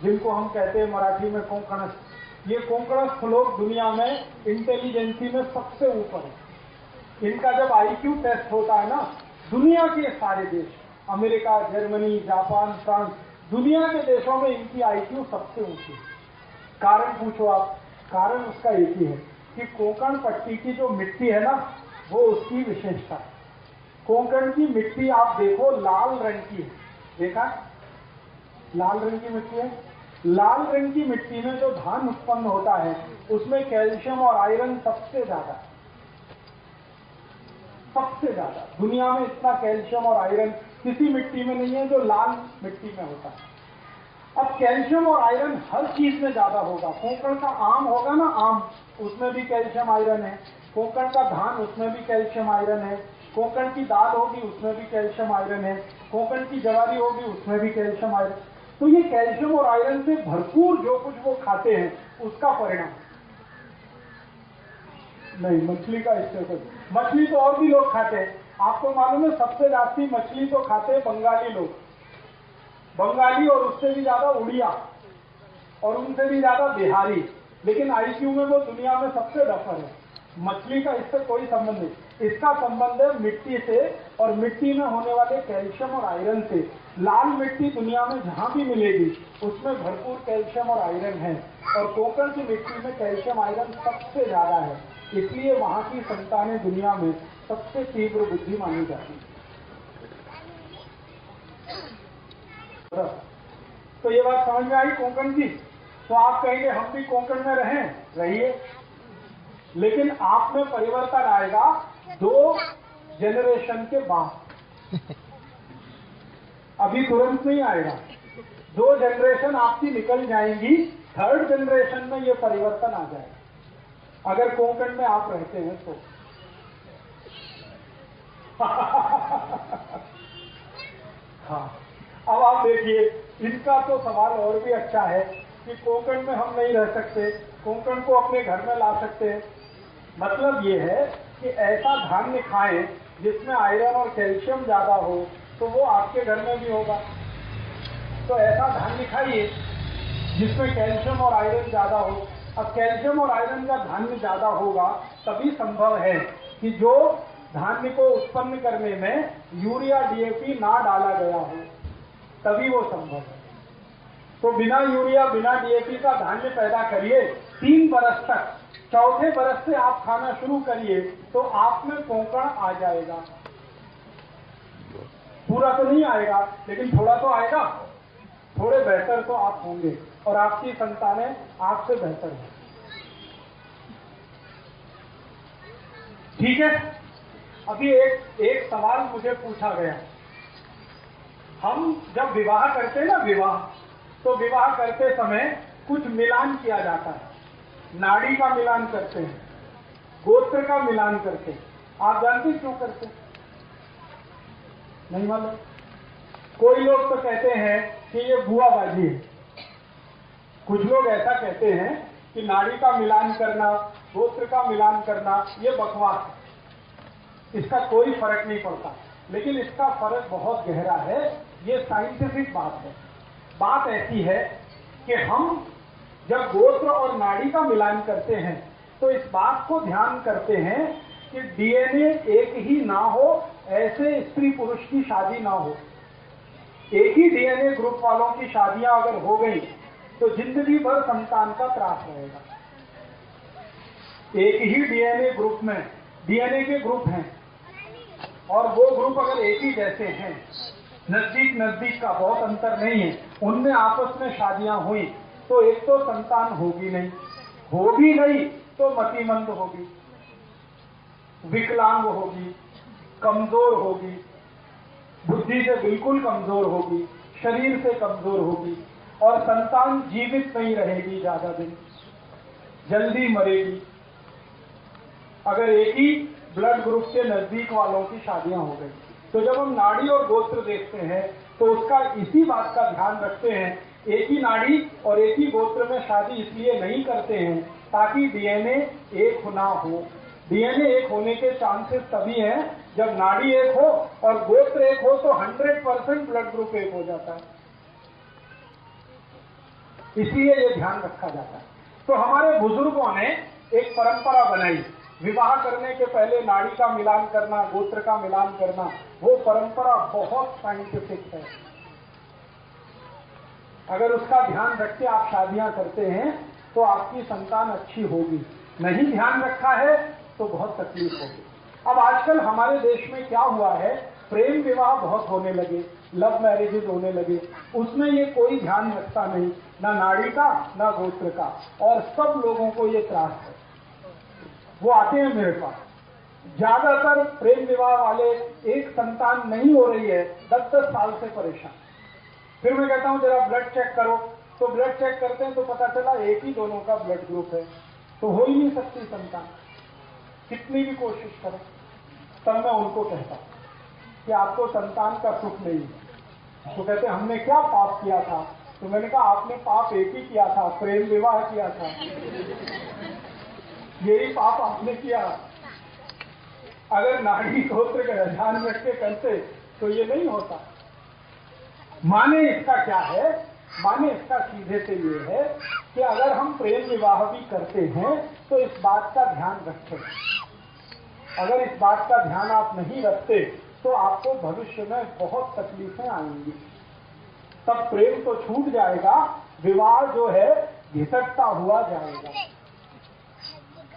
जिनको हम कहते हैं मराठी में कोंकणस्थ, ये कोंकणस्थ लोग दुनिया में इंटेलिजेंसी में सबसे ऊपर है। इनका जब आईक्यू टेस्ट होता है ना, दुनिया के सारे देश, अमेरिका, जर्मनी, जापान, फ्रांस, दुनिया के देशों में इनकी आईक्यू सबसे ऊंची है। कारण पूछो आप, कारण उसका एक ही है कि कोंकण पट्टी की जो मिट्टी है ना, वो उसकी विशेषता है। कोंकण की मिट्टी आप देखो लाल रंग की है, देखा? लाल रंग की मिट्टी है। लाल रंग की मिट्टी में जो धान उत्पन्न होता है उसमें कैल्शियम और आयरन सबसे ज्यादा, सबसे ज्यादा। दुनिया में इतना कैल्शियम और आयरन किसी मिट्टी में नहीं है जो लाल मिट्टी में होता है। अब कैल्शियम और आयरन हर चीज में ज्यादा होगा। कोंकण का आम होगा ना, आम, उसमें भी कैल्शियम आयरन है। कोंकण का धान, उसमें भी कैल्शियम आयरन है। कोंकण की दाल होगी उसमें भी कैल्शियम आयरन है, कोंकण की जवारी होगी उसमें भी कैल्शियम आयरन। तो ये कैल्शियम और आयरन से भरपूर जो कुछ वो खाते हैं उसका परिणाम। नहीं, मछली का इससे कुछ, मछली तो और भी लोग खाते हैं। आपको मालूम है सबसे ज्यादा मछली तो खाते हैं बंगाली लोग, बंगाली, और उससे भी ज्यादा उड़िया, और उनसे भी ज्यादा बिहारी। लेकिन आईक्यू में वो दुनिया में सबसे डफर है। मछली का इससे कोई संबंध नहीं, इसका संबंध है मिट्टी से, और मिट्टी में होने वाले कैल्शियम और आयरन से। लाल मिट्टी दुनिया में जहां भी मिलेगी उसमें भरपूर कैल्शियम और आयरन है, और कोंकण की मिट्टी में कैल्शियम आयरन सबसे ज्यादा है, इसलिए वहां की संतानें दुनिया में सबसे तीव्र बुद्धि मानी जाती है। तो ये बात समझ में आई कोंकण की। तो आप कहेंगे हम भी कोंकण में रहिए, लेकिन आप में परिवर्तन आएगा 2 जनरेशन के बाद, अभी तुरंत नहीं आएगा। 2 जनरेशन आपकी निकल जाएंगी, 3rd जनरेशन में ये परिवर्तन आ जाएगा, अगर कोंकण में आप रहते हैं तो। हाँ, अब आप देखिए, इनका तो सवाल और भी अच्छा है कि कोंकण में हम नहीं रह सकते, कोंकण को अपने घर में ला सकते हैं। मतलब ये है कि ऐसा धान्य खाएं जिसमें आयरन और कैल्शियम ज्यादा हो, तो वो आपके घर में भी होगा। तो ऐसा धान्य खाइए जिसमें कैल्शियम और आयरन ज्यादा हो। अब कैल्शियम और आयरन का धान्य ज्यादा होगा तभी संभव है कि जो धान्य को उत्पन्न करने में यूरिया डीएपी ना डाला गया हो, तभी वो संभव है। तो बिना यूरिया बिना डीएपी का धान्य पैदा करिए 3 बरस तक, 4थे बरस से आप खाना शुरू करिए तो आप में कोंकण आ जाएगा। पूरा तो नहीं आएगा लेकिन थोड़ा तो आएगा, थोड़े बेहतर तो आप होंगे, और आपकी संतानें आपसे बेहतर हैं। ठीक है। अभी एक सवाल मुझे पूछा गया, हम जब विवाह करते हैं ना, तो विवाह करते समय कुछ मिलान किया जाता है, नाड़ी का मिलान करते हैं, गोत्र का मिलान करते हैं। आप जानते क्यों करते हैं? नहीं मालूम? कोई लोग तो कहते हैं कि ये बुआबाजी है, कुछ लोग ऐसा कहते हैं कि नाड़ी का मिलान करना, गोत्र का मिलान करना ये बकवास है, इसका कोई फर्क नहीं पड़ता। लेकिन इसका फर्क बहुत गहरा है, ये साइंटिफिक बात है। बात ऐसी है कि हम जब गोत्र और नाड़ी का मिलान करते हैं तो इस बात को ध्यान करते हैं कि डीएनए एक ही ना हो, ऐसे स्त्री पुरुष की शादी ना हो। एक ही डीएनए ग्रुप वालों की शादियां अगर हो गई तो जिंदगी भर संतान का त्रास रहेगा। एक ही डीएनए ग्रुप में डीएनए के ग्रुप हैं और वो ग्रुप अगर एक ही जैसे हैं, नजदीक का बहुत अंतर नहीं है, उनमें आपस में शादियां हुई तो एक तो संतान होगी नहीं तो मतिमंद होगी, विकलांग होगी, कमजोर होगी, बुद्धि से बिल्कुल कमजोर होगी, शरीर से कमजोर होगी, और संतान जीवित नहीं रहेगी, ज्यादा दिन जल्दी मरेगी। अगर एक ही ब्लड ग्रुप के नजदीक वालों की शादियां हो गई, तो जब हम नाड़ी और गोत्र देखते हैं तो उसका इसी बात का ध्यान रखते हैं। एक ही नाड़ी और एक ही गोत्र में शादी इसलिए नहीं करते हैं ताकि डीएनए एक ना हो। डीएनए एक होने के चांसेस तभी हैं जब नाड़ी एक हो और गोत्र एक हो, तो 100% ब्लड ग्रुप एक हो जाता है, इसलिए ये ध्यान रखा जाता है। तो हमारे बुजुर्गों ने एक परंपरा बनाई, विवाह करने के पहले नाड़ी का मिलान करना, गोत्र का मिलान करना। वो परंपरा बहुत साइंटिफिक है, अगर उसका ध्यान रख के आप शादियां करते हैं तो आपकी संतान अच्छी होगी। नहीं ध्यान रखा है तो बहुत तकलीफ होगी। अब आजकल हमारे देश में क्या हुआ है, प्रेम विवाह बहुत होने लगे, लव मैरिजेज होने लगे, उसमें ये कोई ध्यान रखता नहीं, ना नाड़ी का ना गोत्र का, और सब लोगों को ये त्रास है। वो आते हैं मेरे पास, ज्यादातर प्रेम विवाह वाले, एक संतान नहीं हो रही है, 10-10 साल से परेशान। फिर मैं कहता हूं जरा ब्लड चेक करो, तो ब्लड चेक करते हैं तो पता चला एक ही दोनों का ब्लड ग्रुप है, तो हो ही नहीं सकती संतान, कितनी भी कोशिश करो। तब मैं उनको कहता कि आपको संतान का सुख नहीं है। तो कहते हमने क्या पाप किया था? तो मैंने कहा आपने पाप एक ही किया था, प्रेम विवाह किया था, यही पाप आपने किया। अगर नाड़ी गोत्र का ध्यान रख के करते तो ये नहीं होता। माने इसका क्या है? माने इसका सीधे से ये है कि अगर हम प्रेम विवाह भी करते हैं तो इस बात का ध्यान रखें। अगर इस बात का ध्यान आप नहीं रखते तो आपको भविष्य में बहुत तकलीफें आएंगी। तब प्रेम तो छूट जाएगा, विवाह जो है घिसटता हुआ जाएगा।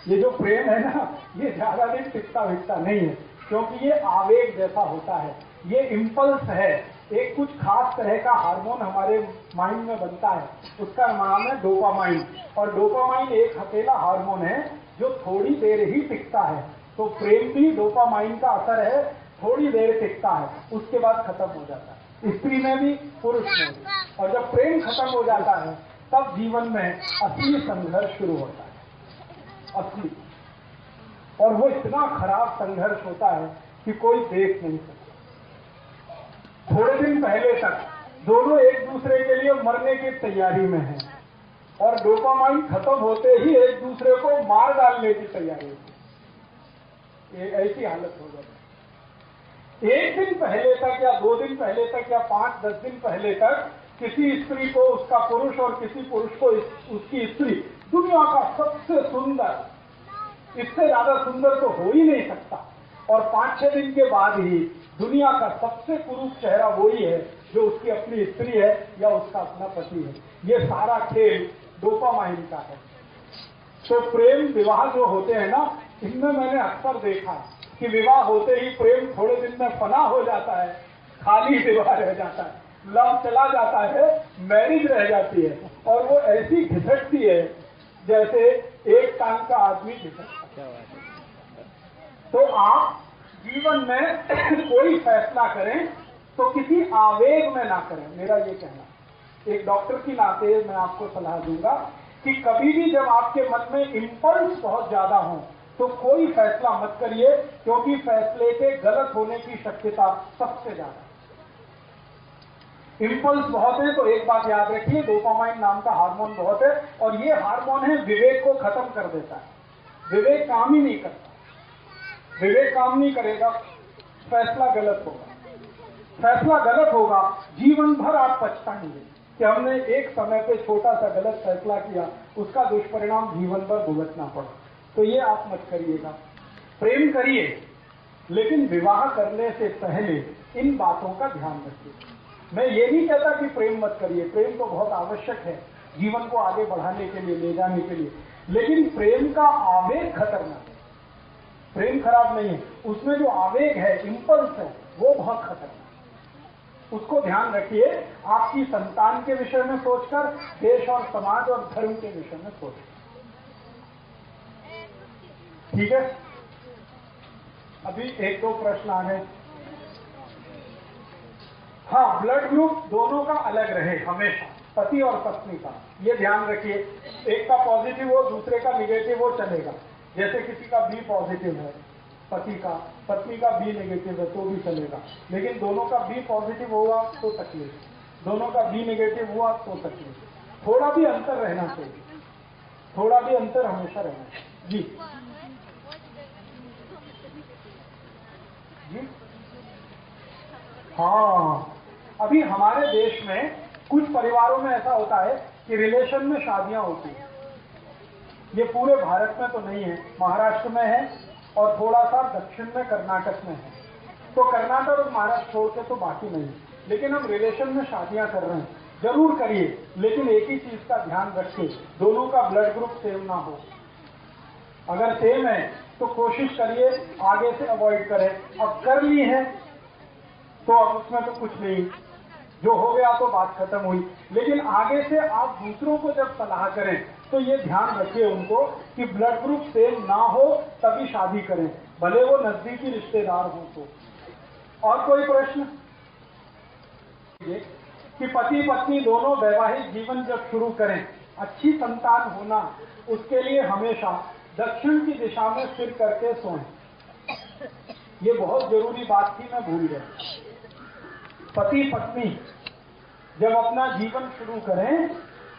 ये जो प्रेम है ना, ये ज्यादा दिन टिकता विकता नहीं है, क्योंकि ये आवेग जैसा होता है, ये इम्पल्स है। एक कुछ खास तरह का हार्मोन हमारे माइंड में बनता है, उसका नाम है डोपामाइन। और डोपामाइन एक अकेला हार्मोन है जो थोड़ी देर ही टिकता है। तो प्रेम भी डोपामाइन का असर है, थोड़ी देर टिकता है, उसके बाद खत्म हो जाता है, स्त्री में भी पुरुष में भी। और जब प्रेम खत्म हो जाता है तब जीवन में असली संघर्ष शुरू होता है, असली। और वो इतना खराब संघर्ष होता है कि कोई देख नहीं सकता। थोड़े दिन पहले तक दोनों एक दूसरे के लिए मरने की तैयारी में हैं और डोपामाइन खत्म होते ही एक दूसरे को मार डालने की तैयारी में। ऐसी हालत हो जाती है। एक दिन पहले तक या 2 दिन पहले तक या 5-10 दिन पहले तक किसी स्त्री को उसका पुरुष और किसी पुरुष को उसकी स्त्री दुनिया का सबसे सुंदर, इससे ज्यादा सुंदर तो हो ही नहीं सकता। और 5-6 दिन के बाद ही दुनिया का सबसे कुरूप चेहरा वही है जो उसकी अपनी स्त्री है या उसका अपना पति है। ये सारा खेल डोपामाइन का है। तो प्रेम विवाह जो होते हैं ना, इनमें मैंने अक्सर देखा कि विवाह होते ही प्रेम थोड़े दिन में फना हो जाता है, खाली विवाह रह जाता है, लव चला जाता है, मैरिज रह जाती है। और वो ऐसी घिसटती है जैसे एक टांग का आदमी घिसटता है। तो आप जीवन में कोई फैसला करें तो किसी आवेग में ना करें, मेरा ये कहना। एक डॉक्टर की नाते मैं आपको सलाह दूंगा कि कभी भी जब आपके मन में इंपल्स बहुत ज्यादा हो तो कोई फैसला मत करिए, क्योंकि फैसले के गलत होने की शक्यता सबसे ज्यादा। इंपल्स बहुत है तो एक बात याद रखिए, डोपामाइन नाम का हार्मोन बहुत है और ये हार्मोन है विवेक को खत्म कर देता है। विवेक काम ही नहीं करता, विवेक काम नहीं करेगा, फैसला गलत होगा। फैसला गलत होगा, जीवन भर आप पछताएंगे कि हमने एक समय पे छोटा सा गलत फैसला किया, उसका दुष्परिणाम जीवन भर भुगतना पड़ा। तो ये आप मत करिएगा। प्रेम करिए, लेकिन विवाह करने से पहले इन बातों का ध्यान रखिए। मैं ये नहीं कहता कि प्रेम मत करिए, प्रेम तो बहुत आवश्यक है जीवन को आगे बढ़ाने के लिए, ले जाने के लिए, लेकिन प्रेम का आवेग खतरनाक है। प्रेम खराब नहीं है, उसमें जो आवेग है, इंपल्स है, वो बहुत खतरनाक है। उसको ध्यान रखिए, आपकी संतान के विषय में सोचकर, देश और समाज और धर्म के विषय में सोचकर। ठीक है, अभी 1-2 प्रश्न आ गए। हाँ, ब्लड ग्रुप दोनों का अलग रहे हमेशा, पति और पत्नी का, ये ध्यान रखिए। एक का पॉजिटिव हो, दूसरे का निगेटिव हो, चलेगा। जैसे किसी का बी पॉजिटिव है पति का, पत्नी का बी नेगेटिव है तो भी चलेगा, लेकिन दोनों का बी पॉजिटिव हुआ तो तकलीफ, दोनों का बी नेगेटिव हुआ तो तकलीफ। थोड़ा भी अंतर रहना चाहिए, थोड़ा भी अंतर हमेशा रहना चाहिए। जी जी हाँ, अभी हमारे देश में कुछ परिवारों में ऐसा होता है कि रिलेशन में शादियां होती हैं। ये पूरे भारत में तो नहीं है, महाराष्ट्र में है और थोड़ा सा दक्षिण में कर्नाटक में है। तो कर्नाटक और महाराष्ट्र छोड़ के तो बाकी नहीं, लेकिन हम रिलेशन में शादियां कर रहे हैं। जरूर करिए, लेकिन एक ही चीज का ध्यान रखिए, दोनों का ब्लड ग्रुप सेम ना हो। अगर सेम है तो कोशिश करिए आगे से अवॉइड करें। अब कर ली है तो अब उसमें तो कुछ नहीं, जो हो गया तो बात खत्म हुई। लेकिन आगे से आप दूसरों को जब सलाह करें तो ये ध्यान रखिए उनको कि ब्लड ग्रुप सेम ना हो तभी शादी करें, भले वो नजदीकी रिश्तेदार हो तो। और कोई प्रश्न? कि पति पत्नी दोनों वैवाहिक जीवन जब शुरू करें, अच्छी संतान होना, उसके लिए हमेशा दक्षिण की दिशा में सिर करके सोएं। ये बहुत जरूरी बात थी, मैं भूल गया। पति पत्नी जब अपना जीवन शुरू करें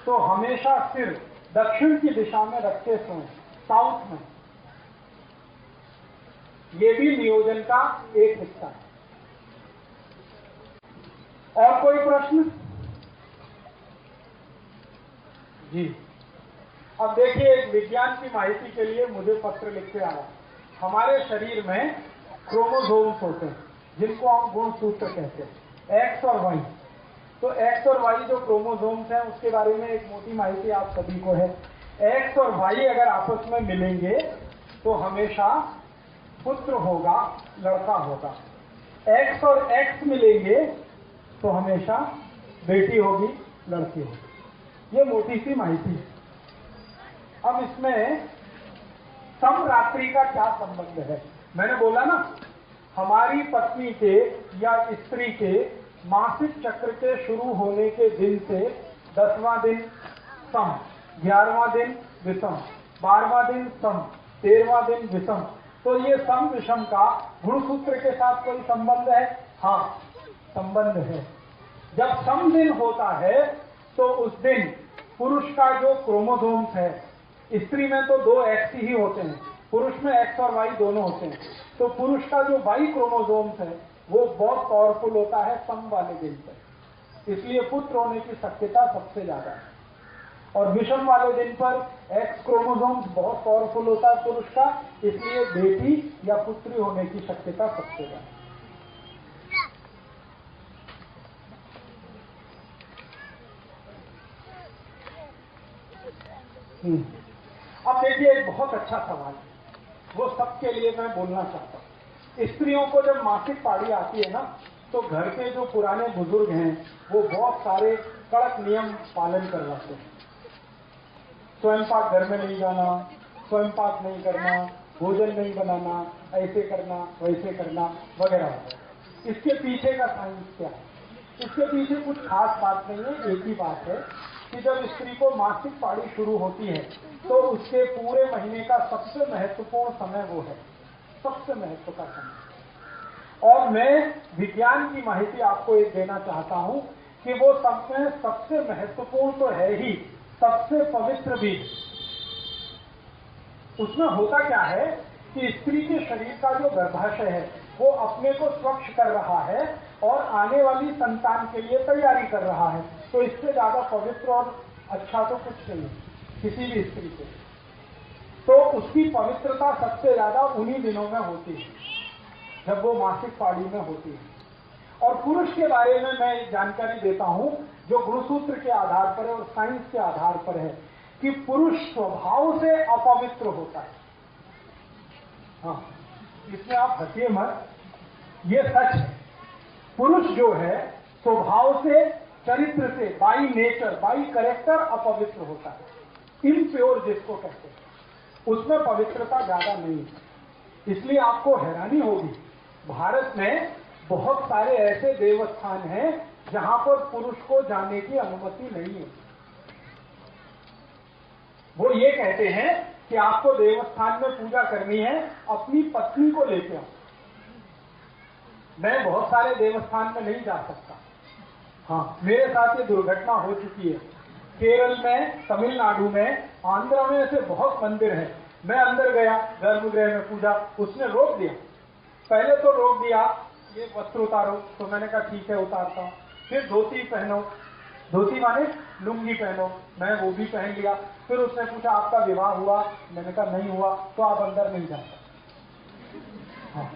तो हमेशा सिर दक्षिण की दिशा में रखते सोएं, साउथ में। ये भी नियोजन का एक हिस्सा है। और कोई प्रश्न? जी। अब देखिए, एक विज्ञान की माहिती के लिए मुझे पत्र लिख के आया। हमारे शरीर में क्रोमोसोम्स होते हैं जिनको हम गुणसूत्र कहते हैं, एक्स और वाई। तो एक्स और वाई जो क्रोमोसोम्स हैं उसके बारे में एक मोटी माहिती आप सभी को है। एक्स और वाई अगर आपस में मिलेंगे तो हमेशा पुत्र होगा, लड़का होगा। एक्स और एक्स मिलेंगे तो हमेशा बेटी होगी, लड़की होगी। ये मोटी सी माहिती है। अब इसमें समरात्रि का क्या संबंध है? मैंने बोला ना, हमारी पत्नी के या स्त्री के मासिक चक्र के शुरू होने के दिन से 10वां दिन सम, 11वां दिन विषम, 12वां दिन सम, 13वां दिन विषम। तो ये सम विषम का गुणसूत्र के साथ कोई संबंध है? हाँ, संबंध है। जब सम दिन होता है तो उस दिन पुरुष का जो क्रोमोसोम्स है, स्त्री में तो 2 एक्स ही होते हैं, पुरुष में एक्स और वाई दोनों होते हैं। तो पुरुष का जो वाई क्रोमोसोम्स है वो बहुत पावरफुल होता है सम वाले दिन पर, इसलिए पुत्र होने की शक्यता सबसे ज्यादा है। और विषम वाले दिन पर एक्स क्रोमोसोम्स बहुत पावरफुल होता है पुरुष का, इसलिए बेटी या पुत्री होने की शक्यता सबसे ज्यादा। अब देखिए, एक बहुत अच्छा सवाल है, वो सबके लिए मैं बोलना चाहता हूं। स्त्रियों को जब मासिक पारी आती है ना, तो घर के जो पुराने बुजुर्ग हैं वो बहुत सारे कड़क नियम पालन करवाते हैं। स्वयं पाक घर में नहीं जाना, स्वयं पाक नहीं करना, भोजन नहीं बनाना, ऐसे करना, वैसे करना, वगैरह वगैरह। इसके पीछे का साइंस क्या है? इसके पीछे कुछ खास बात नहीं है। एक ही बात है कि जब स्त्री को मासिक पारी शुरू होती है तो उसके पूरे महीने का सबसे महत्वपूर्ण समय वो है, सबसे महत्व का समय। और मैं विज्ञान की माहिती आपको एक देना चाहता हूं कि वो समय सबसे महत्वपूर्ण तो है ही, सबसे पवित्र भी। उसमें होता क्या है कि स्त्री के शरीर का जो गर्भाशय है वो अपने को स्वच्छ कर रहा है और आने वाली संतान के लिए तैयारी कर रहा है। तो इससे ज्यादा पवित्र और अच्छा तो कुछ नहीं किसी भी स्त्री के। तो उसकी पवित्रता सबसे ज्यादा उन्हीं दिनों में होती है जब वो मासिक पाली में होती है। और पुरुष के बारे में मैं एक जानकारी देता हूं जो गुणसूत्र के आधार पर है और साइंस के आधार पर है कि पुरुष स्वभाव से अपवित्र होता है। हाँ, इसमें आप हंसिए मत, ये सच है। पुरुष जो है स्वभाव से, चरित्र से, बाई नेचर, बाई कैरेक्टर अपवित्र होता है। इम्प्योर जिसको कहते हैं, उसमें पवित्रता ज्यादा नहीं है। इसलिए आपको हैरानी होगी, भारत में बहुत सारे ऐसे देवस्थान हैं जहां पर पुरुष को जाने की अनुमति नहीं है। वो ये कहते हैं कि आपको देवस्थान में पूजा करनी है, अपनी पत्नी को लेके आओ। मैं बहुत सारे देवस्थान में नहीं जा सकता। हाँ, मेरे साथ ये दुर्घटना हो चुकी है। केरल में, तमिलनाडु में, आंध्र में ऐसे बहुत मंदिर हैं। मैं अंदर गया गर्भगृह में पूजा, उसने रोक दिया। पहले तो रोक दिया ये वस्त्र उतारो, तो मैंने कहा ठीक है उतारता हूं। फिर धोती पहनो, धोती माने लुंगी पहनो, मैं वो भी पहन लिया। फिर उसने पूछा आपका विवाह हुआ? मैंने कहा नहीं हुआ, तो आप अंदर नहीं जा सकते। हाँ,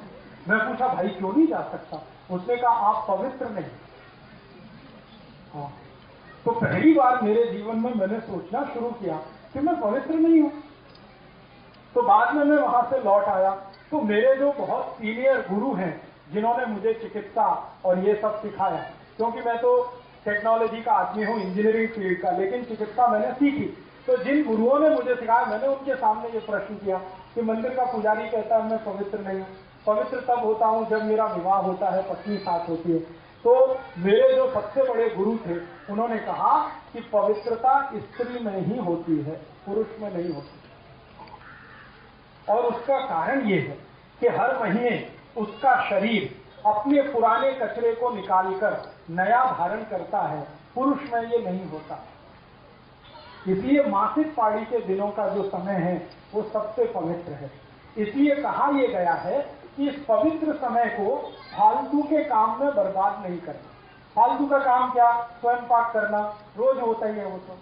मैं पूछा भाई क्यों नहीं जा सकता? उसने कहा आप पवित्र नहीं। हाँ, तो पहली बार मेरे जीवन में मैंने सोचना शुरू किया कि मैं पवित्र नहीं हूं। तो बाद में मैं वहां से लौट आया तो मेरे जो बहुत सीनियर गुरु हैं जिन्होंने मुझे चिकित्सा और ये सब सिखाया, क्योंकि मैं तो टेक्नोलॉजी का आदमी हूं, इंजीनियरिंग फील्ड का, लेकिन चिकित्सा मैंने सीखी। तो जिन गुरुओं ने मुझे सिखाया, मैंने उनके सामने ये प्रश्न किया कि मंदिर का पुजारी कहता है मैं पवित्र नहीं हूं। पवित्र तब होता हूं जब मेरा विवाह होता है, पत्नी साथ होती है। तो मेरे जो सबसे बड़े गुरु थे उन्होंने कहा कि पवित्रता स्त्री में ही होती है, पुरुष में नहीं होती। और उसका कारण ये है कि हर महीने उसका शरीर अपने पुराने कचरे को निकालकर नया धारण करता है। पुरुष में ये नहीं होता। इसलिए मासिक पाड़ी के दिनों का जो समय है वो सबसे पवित्र है। इसलिए कहा यह गया है कि इस पवित्र समय को फालतू के काम में बर्बाद नहीं करना। फालतू का काम क्या? स्वयं पाक करना रोज होता ही है। वो तो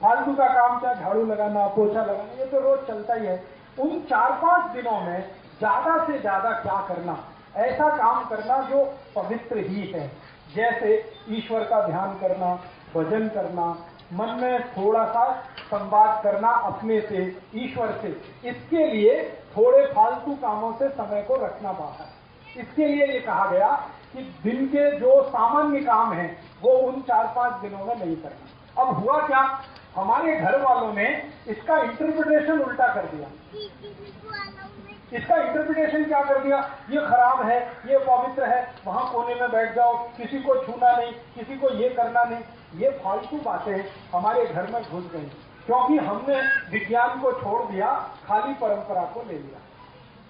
फालतू का काम क्या? झाड़ू लगाना, पोछा लगाना, ये तो रोज चलता ही है। उन 4-5 दिनों में ज्यादा से ज्यादा क्या करना? ऐसा काम करना जो पवित्र ही है। जैसे ईश्वर का ध्यान करना, भजन करना, मन में थोड़ा सा संवाद करना अपने से, ईश्वर से। इसके लिए थोड़े फालतू कामों से समय को रखना बाहर। इसके लिए ये कहा गया कि दिन के जो सामान्य काम हैं वो उन 4-5 दिनों में नहीं करना। अब हुआ क्या? हमारे घर वालों ने इसका इंटरप्रिटेशन उल्टा कर दिया। इसका इंटरप्रिटेशन क्या कर दिया? ये खराब है, ये पवित्र है, वहां कोने में बैठ जाओ, किसी को छूना नहीं, किसी को ये करना नहीं। ये फालतू बातें हमारे घर में घुस गई क्योंकि हमने विज्ञान को छोड़ दिया, खाली परंपरा को ले लिया।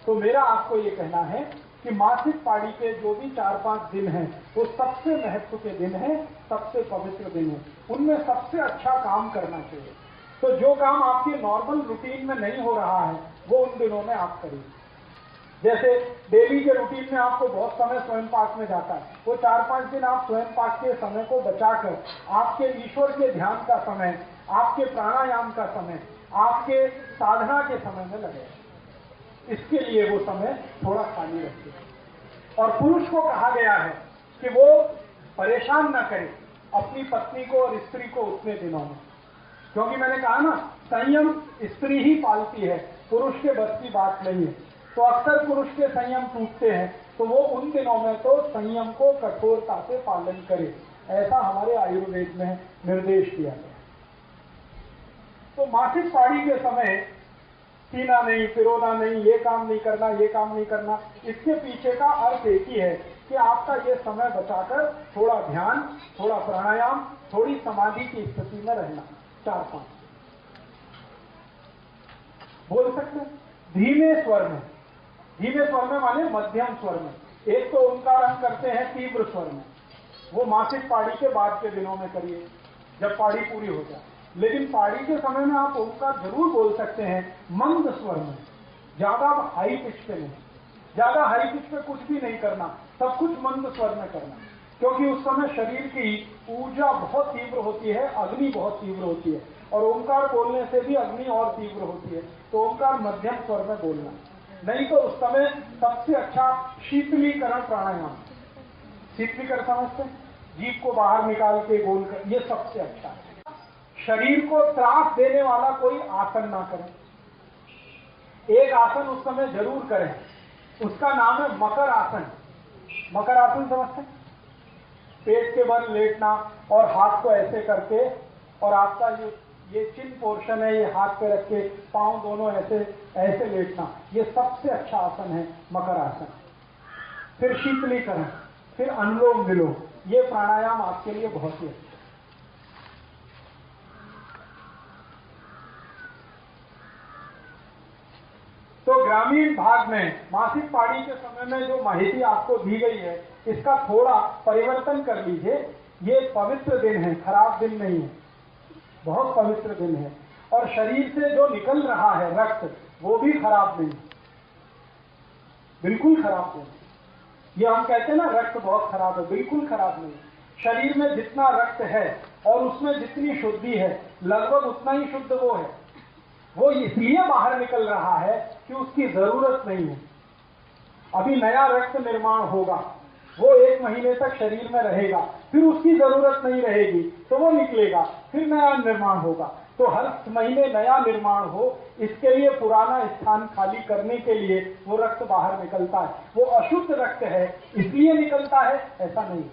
तो मेरा आपको ये कहना है कि मासिक पाड़ी के जो भी 4-5 दिन हैं वो सबसे महत्व के दिन हैं, सबसे पवित्र दिन हैं। उनमें सबसे अच्छा काम करना चाहिए। तो जो काम आपके नॉर्मल रूटीन में नहीं हो रहा है वो उन दिनों में आप करिए। जैसे डेली के रूटीन में आपको बहुत समय स्वयं पाक में जाता है, वो 4-5 दिन आप स्वयं पाक के समय को बचाकर आपके ईश्वर के ध्यान का समय, आपके प्राणायाम का समय, आपके साधना के समय में लगे। इसके लिए वो समय थोड़ा खाली रखिए। और पुरुष को कहा गया है कि वो परेशान न करे अपनी पत्नी को और स्त्री को उतने दिनों में, क्योंकि मैंने कहा ना, संयम स्त्री ही पालती है, पुरुष के बस की बात नहीं है। तो अक्सर पुरुष के संयम टूटते हैं, तो वो उन दिनों में तो संयम को कठोरता से पालन करे, ऐसा हमारे आयुर्वेद में निर्देश दिया गया। तो मासिक पाड़ी के समय पीना नहीं, पिरोना नहीं, ये काम नहीं करना, ये काम नहीं करना, इसके पीछे का अर्थ एक ही है कि आपका ये समय बचाकर थोड़ा ध्यान, थोड़ा प्राणायाम, थोड़ी समाधि की स्थिति में रहना। 4-5 बोल सकते हैं धीमे स्वर में। धीमे स्वर में माने मध्यम स्वर में। एक तो ओंकार हम करते हैं तीव्र स्वर में, वो मासिक पाड़ी के बाद के दिनों में करिए जब पाड़ी पूरी हो जाए। लेकिन पाड़ी के समय में आप ओंकार जरूर बोल सकते हैं मंद स्वर में, ज्यादा हाई पिच पे नहीं। ज्यादा हाई पिच पे कुछ भी नहीं करना, सब कुछ मंद स्वर में करना, क्योंकि उस समय शरीर की ऊर्जा बहुत तीव्र होती है, अग्नि बहुत तीव्र होती है, और ओंकार बोलने से भी अग्नि और तीव्र होती है। तो ओंकार मध्यम स्वर में बोलना। नहीं तो उस समय सबसे अच्छा शीतलीकरण प्राणायाम, शीतलीकरण समझते हैं, जीभ को बाहर निकाल के गोल कर, ये सबसे अच्छा है। शरीर को त्रास देने वाला कोई आसन ना करें। एक आसन उस समय जरूर करें, उसका नाम है मकर आसन। मकर आसन समझते हैं? पेट के बल लेटना और हाथ को ऐसे करके, और आपका ये चिन पोर्शन है, ये हाथ पे रख के पांव दोनों ऐसे ऐसे लेटना, ये सबसे अच्छा आसन है मकर आसन। फिर शीतलीकरण, फिर अनुलोम विलोम, ये प्राणायाम आपके लिए बहुत ही अच्छा। तो ग्रामीण भाग में मासिक पाड़ी के समय में जो माहिती आपको दी गई है, इसका थोड़ा परिवर्तन कर लीजिए। ये पवित्र दिन है, खराब दिन नहीं है, बहुत पवित्र दिन है। और शरीर से जो निकल रहा है रक्त, वो भी खराब नहीं, बिल्कुल खराब नहीं। ये हम कहते हैं ना रक्त बहुत खराब है, बिल्कुल खराब नहीं। शरीर में जितना रक्त है और उसमें जितनी शुद्धि है, लगभग उतना ही शुद्ध वो है। वो इसलिए बाहर निकल रहा है कि उसकी जरूरत नहीं है। अभी नया रक्त निर्माण होगा, वो 1 महीने तक शरीर में रहेगा, फिर उसकी जरूरत नहीं रहेगी, तो वो निकलेगा, फिर नया निर्माण होगा। तो हर महीने नया निर्माण हो, इसके लिए पुराना स्थान खाली करने के लिए वो रक्त बाहर निकलता है। वो अशुद्ध रक्त है इसलिए निकलता है, ऐसा नहीं।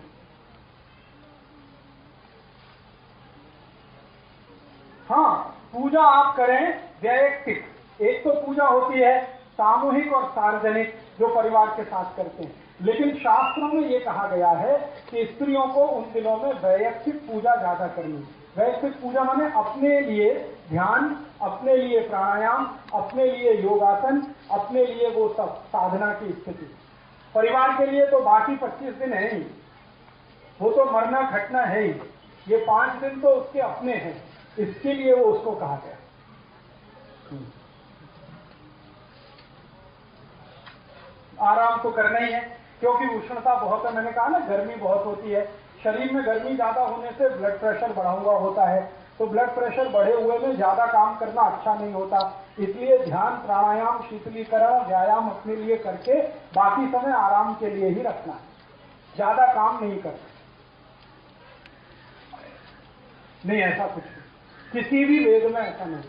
हाँ, पूजा आप करें वैयक्तिक। एक तो पूजा होती है सामूहिक और सार्वजनिक, जो परिवार के साथ करते हैं। लेकिन शास्त्रों में यह कहा गया है कि स्त्रियों को उन दिनों में वैयक्तिक पूजा ज्यादा करनी, वैश्विक पूजा माने अपने लिए ध्यान, अपने लिए प्राणायाम, अपने लिए योगासन, अपने लिए वो सब साधना की स्थिति। परिवार के लिए तो बाकी 25 दिन है ही, वो तो मरना घटना है ही। ये 5 दिन तो उसके अपने हैं, इसके लिए वो उसको कहा गया। आराम तो करना ही है, क्योंकि उष्णता बहुत है। मैंने कहा ना, गर्मी बहुत होती है शरीर में। गर्मी ज्यादा होने से ब्लड प्रेशर बढ़ा हुआ होता है, तो ब्लड प्रेशर बढ़े हुए में ज्यादा काम करना अच्छा नहीं होता। इसलिए ध्यान, प्राणायाम, शीतलीकरण, व्यायाम अपने लिए करके बाकी समय आराम के लिए ही रखना है, ज्यादा काम नहीं करना। नहीं, ऐसा कुछ नहीं, किसी भी वेद में ऐसा नहीं।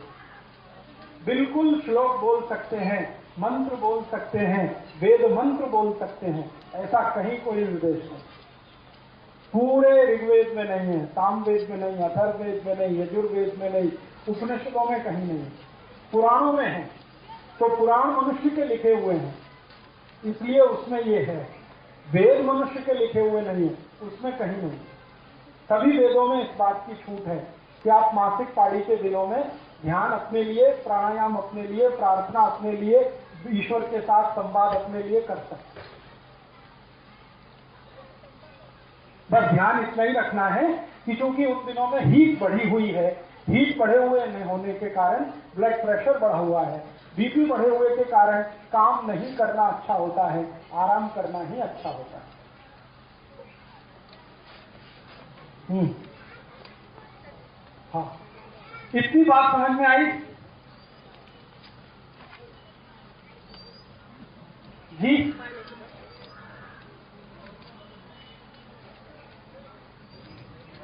बिल्कुल श्लोक बोल सकते हैं, मंत्र बोल सकते हैं, वेद मंत्र बोल सकते हैं, ऐसा कहीं कोई निर्देश नहीं। पूरे ऋग्वेद में नहीं है, सामवेद में नहीं, अथर्ववेद में नहीं, यजुर्वेद में नहीं, उपनिषदों में कहीं नहीं, पुराणों में है। तो पुराण मनुष्य के लिखे हुए हैं, इसलिए उसमें ये है। वेद मनुष्य के लिखे हुए नहीं है, उसमें कहीं नहीं। सभी वेदों में इस बात की छूट है कि आप मासिक पाड़ी के दिनों में ध्यान अपने लिए, प्राणायाम अपने लिए, प्रार्थना अपने लिए, ईश्वर के साथ संवाद अपने लिए कर सकते हैं। बस ध्यान इतना ही रखना है कि चूंकि उन दिनों में हीट बढ़ी हुई है, हीट बढ़े हुए न होने के कारण ब्लड प्रेशर बढ़ा हुआ है, बीपी बढ़े हुए के कारण काम नहीं करना अच्छा होता है, आराम करना ही अच्छा होता है। हाँ, इतनी बात समझ में आई जी?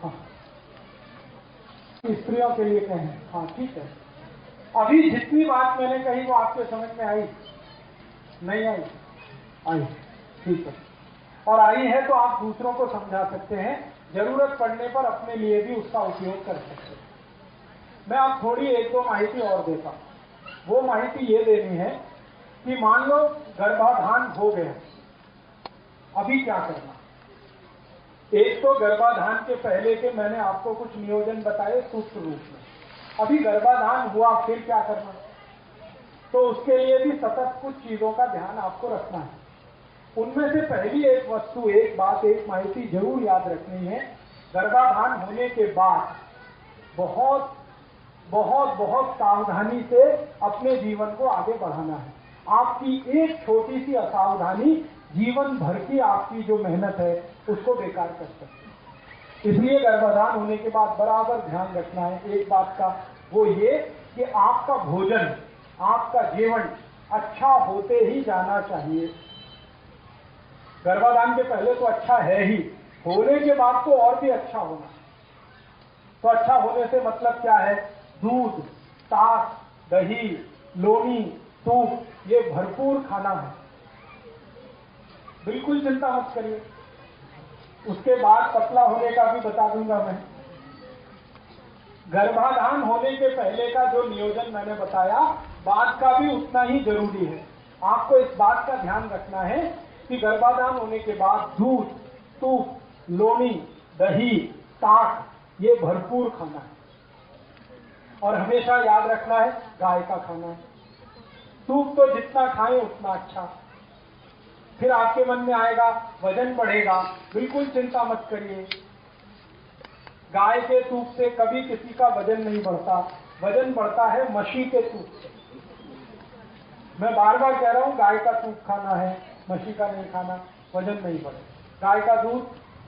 हाँ, स्त्रियों के लिए कहें, हाँ ठीक है। अभी जितनी बात मैंने कही वो आपके समझ में आई? नहीं आई? आई, ठीक है। और आई है तो आप दूसरों को समझा सकते हैं, जरूरत पड़ने पर अपने लिए भी उसका उपयोग कर सकते हैं। मैं आप थोड़ी 1-2 माहिती और देता हूं। वो माहिती ये देनी है कि मान लो गर्भाधान हो गया, अभी क्या करना। एक तो गर्भाधान के पहले के मैंने आपको कुछ नियोजन बताए सूक्ष्म रूप में। अभी गर्भाधान हुआ, फिर क्या करना, तो उसके लिए भी सतत कुछ चीजों का ध्यान आपको रखना है। उनमें से पहली एक वस्तु, एक बात, एक माहिती जरूर याद रखनी है। गर्भाधान होने के बाद बहुत बहुत बहुत सावधानी से अपने जीवन को आगे बढ़ाना है। आपकी एक छोटी सी असावधानी जीवन भर की आपकी जो मेहनत है उसको बेकार कर सकती है। इसलिए गर्भाधान होने के बाद बराबर ध्यान रखना है एक बात का, वो ये कि आपका भोजन, आपका जीवन अच्छा होते ही जाना चाहिए। गर्भाधान के पहले तो अच्छा है ही, होने के बाद तो और भी अच्छा होना। तो अच्छा होने से मतलब क्या है? दूध, ताक, दही, लोनी, सूप, ये भरपूर खाना है। बिल्कुल चिंता मत करिए। उसके बाद पतला होने का भी बता दूंगा मैं। गर्भाधान होने के पहले का जो नियोजन मैंने बताया, बाद का भी उतना ही जरूरी है। आपको इस बात का ध्यान रखना है कि गर्भाधान होने के बाद दूध, सूप, लोनी, दही, ताक, ये भरपूर खाना है। और हमेशा याद रखना है गाय का खाना है। सूप तो जितना खाएं उतना अच्छा। फिर आपके मन में आएगा वजन बढ़ेगा, बिल्कुल चिंता मत करिए। गाय के सूप से कभी किसी का वजन नहीं बढ़ता, वजन बढ़ता है मशी के सूप से। मैं बार बार कह रहा हूं, गाय का सूप खाना है, मशी का नहीं खाना, वजन नहीं बढ़े। गाय का दूध,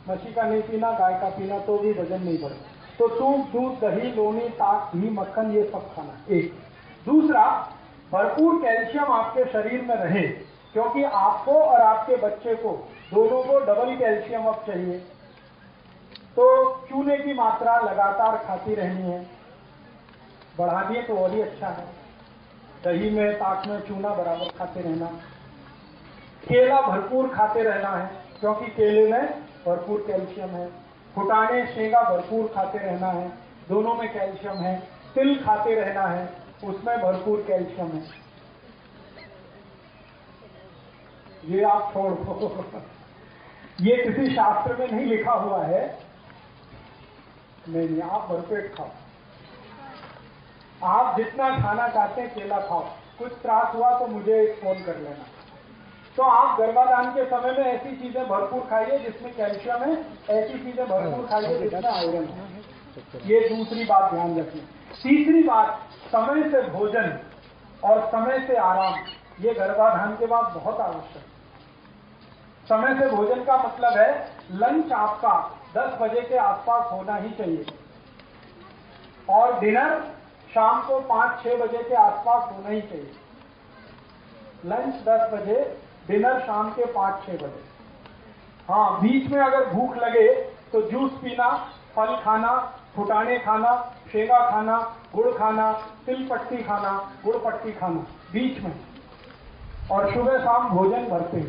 मशी का नहीं पीना, गाय का पीना, तो भी वजन नहीं बढ़े। तो सूप, दूध, दही, लोनी, ताक, घी, मक्खन, ये सब खाना। एक दूसरा, भरपूर कैल्शियम आपके शरीर में रहे, क्योंकि आपको और आपके बच्चे को दोनों को डबल कैल्शियम अब चाहिए। तो चूने की मात्रा लगातार खाती रहनी है, बढ़ा दिए तो और ही अच्छा है। दही में, ताक में चूना बराबर खाते रहना। केला भरपूर खाते रहना है, क्योंकि केले में भरपूर कैल्शियम है। फुटाने, शेंगा भरपूर खाते रहना है, दोनों में कैल्शियम है। तिल खाते रहना है, उसमें भरपूर कैल्शियम है। ये आप छोड़ दो, ये किसी शास्त्र में नहीं लिखा हुआ है, नहीं, आप भरपेट खाओ, आप जितना खाना चाहते हैं केला खाओ, कुछ त्रास हुआ तो मुझे फोन कर लेना। तो आप गर्भाधान के समय में ऐसी चीजें भरपूर खाइए जिसमें कैल्शियम है, ऐसी चीजें भरपूर खाइए जिसमें आयरन है। ये दूसरी बात ध्यान रखनी। तीसरी बात, समय से भोजन और समय से आराम, ये गर्भाधान के बाद बहुत आवश्यक है। समय से भोजन का मतलब है लंच आपका 10 बजे के आसपास होना ही चाहिए और डिनर शाम को 5-6 बजे के आसपास होना ही चाहिए। लंच 10 बजे, डिनर शाम के 5-6 बजे। हाँ, बीच में अगर भूख लगे तो जूस पीना, फल खाना, फुटाने खाना, शेंगा खाना, गुड़ खाना, तिल पट्टी खाना, गुड़ पट्टी खाना बीच में। और सुबह शाम भोजन भरते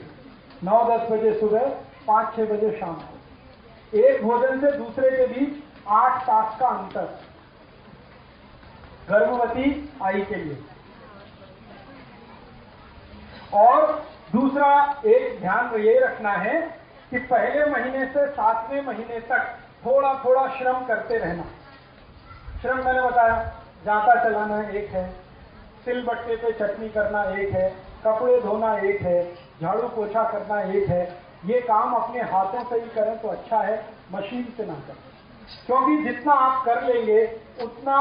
9-10 बजे सुबह, 5-6 बजे शाम को। एक भोजन से दूसरे के बीच 8 तास का अंतर गर्भवती आई के लिए। और दूसरा एक ध्यान ये रखना है कि पहले महीने से 7वें महीने तक थोड़ा थोड़ा श्रम करते रहना। श्रम मैंने बताया, जाता चलाना एक है, सिलबट्टे पे चटनी करना एक है, कपड़े धोना एक है, झाड़ू पोछा करना एक है। ये काम अपने हाथों से ही करें तो अच्छा है, मशीन से ना करें। क्योंकि जितना आप कर लेंगे उतना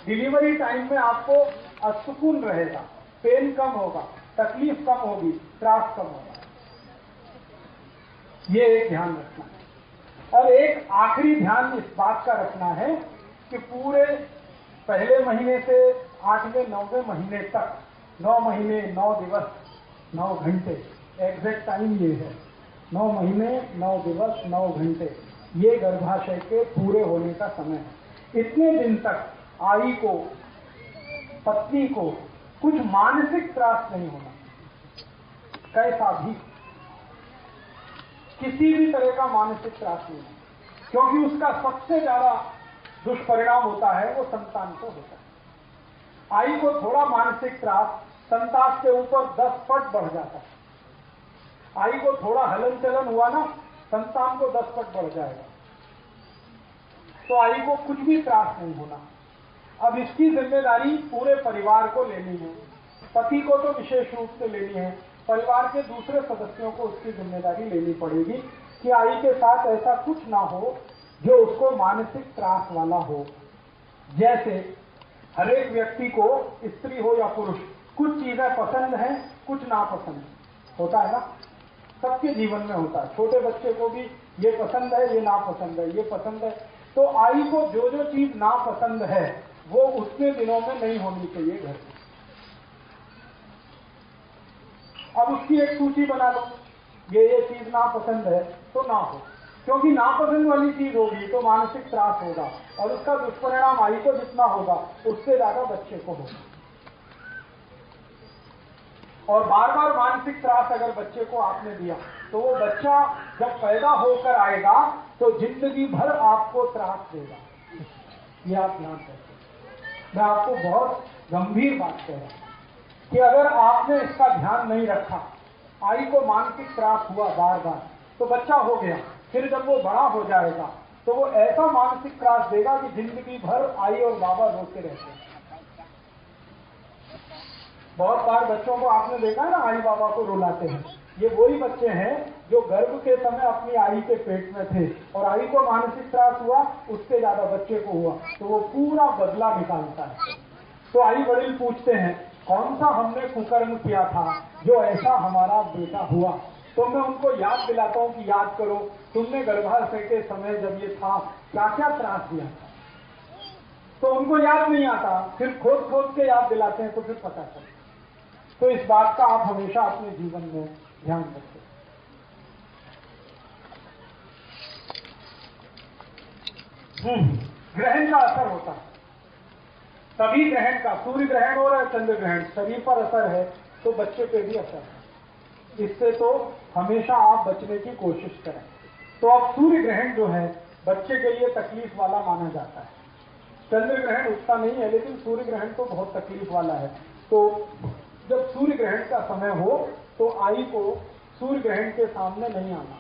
डिलीवरी टाइम में आपको असुकून रहेगा, पेन कम होगा, तकलीफ कम होगी, त्रास कम होगा। ये एक ध्यान रखना है। और एक आखिरी ध्यान इस बात का रखना है कि पूरे पहले महीने से 8वें 9वें महीने तक, 9 महीने 9 दिवस 9 घंटे, एग्जैक्ट टाइम ये है, 9 महीने 9 दिवस 9 घंटे, ये गर्भाशय के पूरे होने का समय है। इतने दिन तक आई को, पत्नी को कुछ मानसिक त्रास नहीं होना, कैसा भी, किसी भी तरह का मानसिक त्रास नहीं होना, क्योंकि उसका सबसे ज्यादा दुष्परिणाम होता है वो संतान को होता है। आई को थोड़ा मानसिक त्रास संतान के ऊपर 10 पट बढ़ जाता है। आई को थोड़ा हलन चलन हुआ ना, संतान को 10 पट बढ़ जाएगा। तो आई को कुछ भी त्रास नहीं होना। अब इसकी जिम्मेदारी पूरे परिवार को लेनी है। पति को तो विशेष रूप से लेनी है, परिवार के दूसरे सदस्यों को उसकी जिम्मेदारी लेनी पड़ेगी कि आई के साथ ऐसा कुछ ना हो जो उसको मानसिक त्रास वाला हो। जैसे हर एक व्यक्ति को, स्त्री हो या पुरुष, कुछ चीजें पसंद हैं, कुछ नापसंद होता है ना, सबके जीवन में होता है। छोटे बच्चे को भी ये पसंद है, ये नापसंद है, ये पसंद है। तो आई को जो जो चीज नापसंद है वो उतने दिनों में नहीं होनी चाहिए घर में। अब उसकी एक सूची बना लो, ये चीज नापसंद है तो ना हो, क्योंकि नापसंद वाली चीज होगी तो मानसिक त्रास होगा और उसका दुष्परिणाम आई को जितना होगा उससे ज्यादा बच्चे को होगा। और बार बार मानसिक त्रास अगर बच्चे को आपने दिया तो वो बच्चा जब पैदा होकर आएगा तो जिंदगी भर आपको त्रास देगा। ये आप ध्यान रखें। मैं आपको बहुत गंभीर बात कह रहा हूं कि अगर आपने इसका ध्यान नहीं रखा, आई को मानसिक त्रास हुआ बार बार, तो बच्चा हो गया, फिर जब वो बड़ा हो जाएगा तो वो ऐसा मानसिक त्रास देगा कि जिंदगी भर आई और बाबा रोते रहते हैं। बहुत बार बच्चों को आपने देखा है ना, आई बाबा को रुलाते हैं। ये वही बच्चे हैं जो गर्भ के समय अपनी आई के पेट में थे और आई को मानसिक त्रास हुआ, उससे ज्यादा बच्चे को हुआ, तो वो पूरा बदला निकालता है। तो आई वडील पूछते हैं, कौन सा हमने कुकर्म किया था जो ऐसा हमारा बेटा हुआ? तो मैं उनको याद दिलाता हूं कि याद करो, तुमने गर्भाशय के समय जब ये था क्या क्या त्रास दिया था। तो उनको याद नहीं आता, फिर खोद खोद के याद दिलाते हैं तो फिर पता चलता। तो इस बात का आप हमेशा अपने जीवन में ध्यान रखें। ग्रहण का असर होता है, सभी ग्रहण का, सूर्य ग्रहण हो रहा है, चंद्र ग्रहण, शरीर पर असर है तो बच्चे पे भी असर है। इससे तो हमेशा आप बचने की कोशिश करें। तो अब सूर्य ग्रहण जो है बच्चे के लिए तकलीफ वाला माना जाता है। चंद्र ग्रहण उतना नहीं है, लेकिन सूर्य ग्रहण तो बहुत तकलीफ वाला है। तो जब सूर्य ग्रहण का समय हो तो आई को सूर्य ग्रहण के सामने नहीं आना।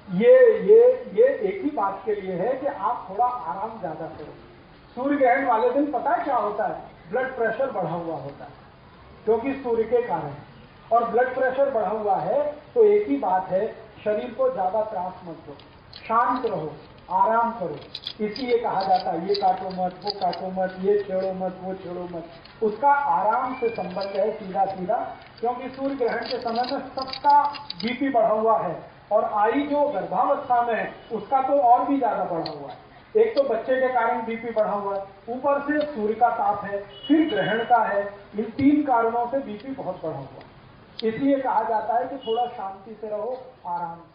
ये एक ही बात के लिए है कि आप थोड़ा आराम ज्यादा करो। सूर्य ग्रहण वाले दिन पता है क्या होता है? ब्लड प्रेशर बढ़ा हुआ होता है, क्योंकि सूर्य के कारण। और ब्लड प्रेशर बढ़ा हुआ है तो एक ही बात है, शरीर को ज्यादा त्रास मत दो, शांत रहो, आराम करो। इसलिए कहा जाता है ये काटो मत, वो काटो मत, ये छेड़ो मत, वो छेड़ो मत। उसका आराम से संबंध है सीधा सीधा, क्योंकि सूर्य ग्रहण के समय में सबका बीपी बढ़ा हुआ है, और आई जो गर्भावस्था में है उसका तो और भी ज्यादा बढ़ा हुआ है। एक तो बच्चे के कारण बीपी बढ़ा हुआ है, ऊपर से सूर्य का ताप है, फिर ग्रहण का है। इन 3 कारणों से बीपी बहुत बढ़ा हुआ है। इसलिए कहा जाता है कि थोड़ा शांति से रहो, आराम से।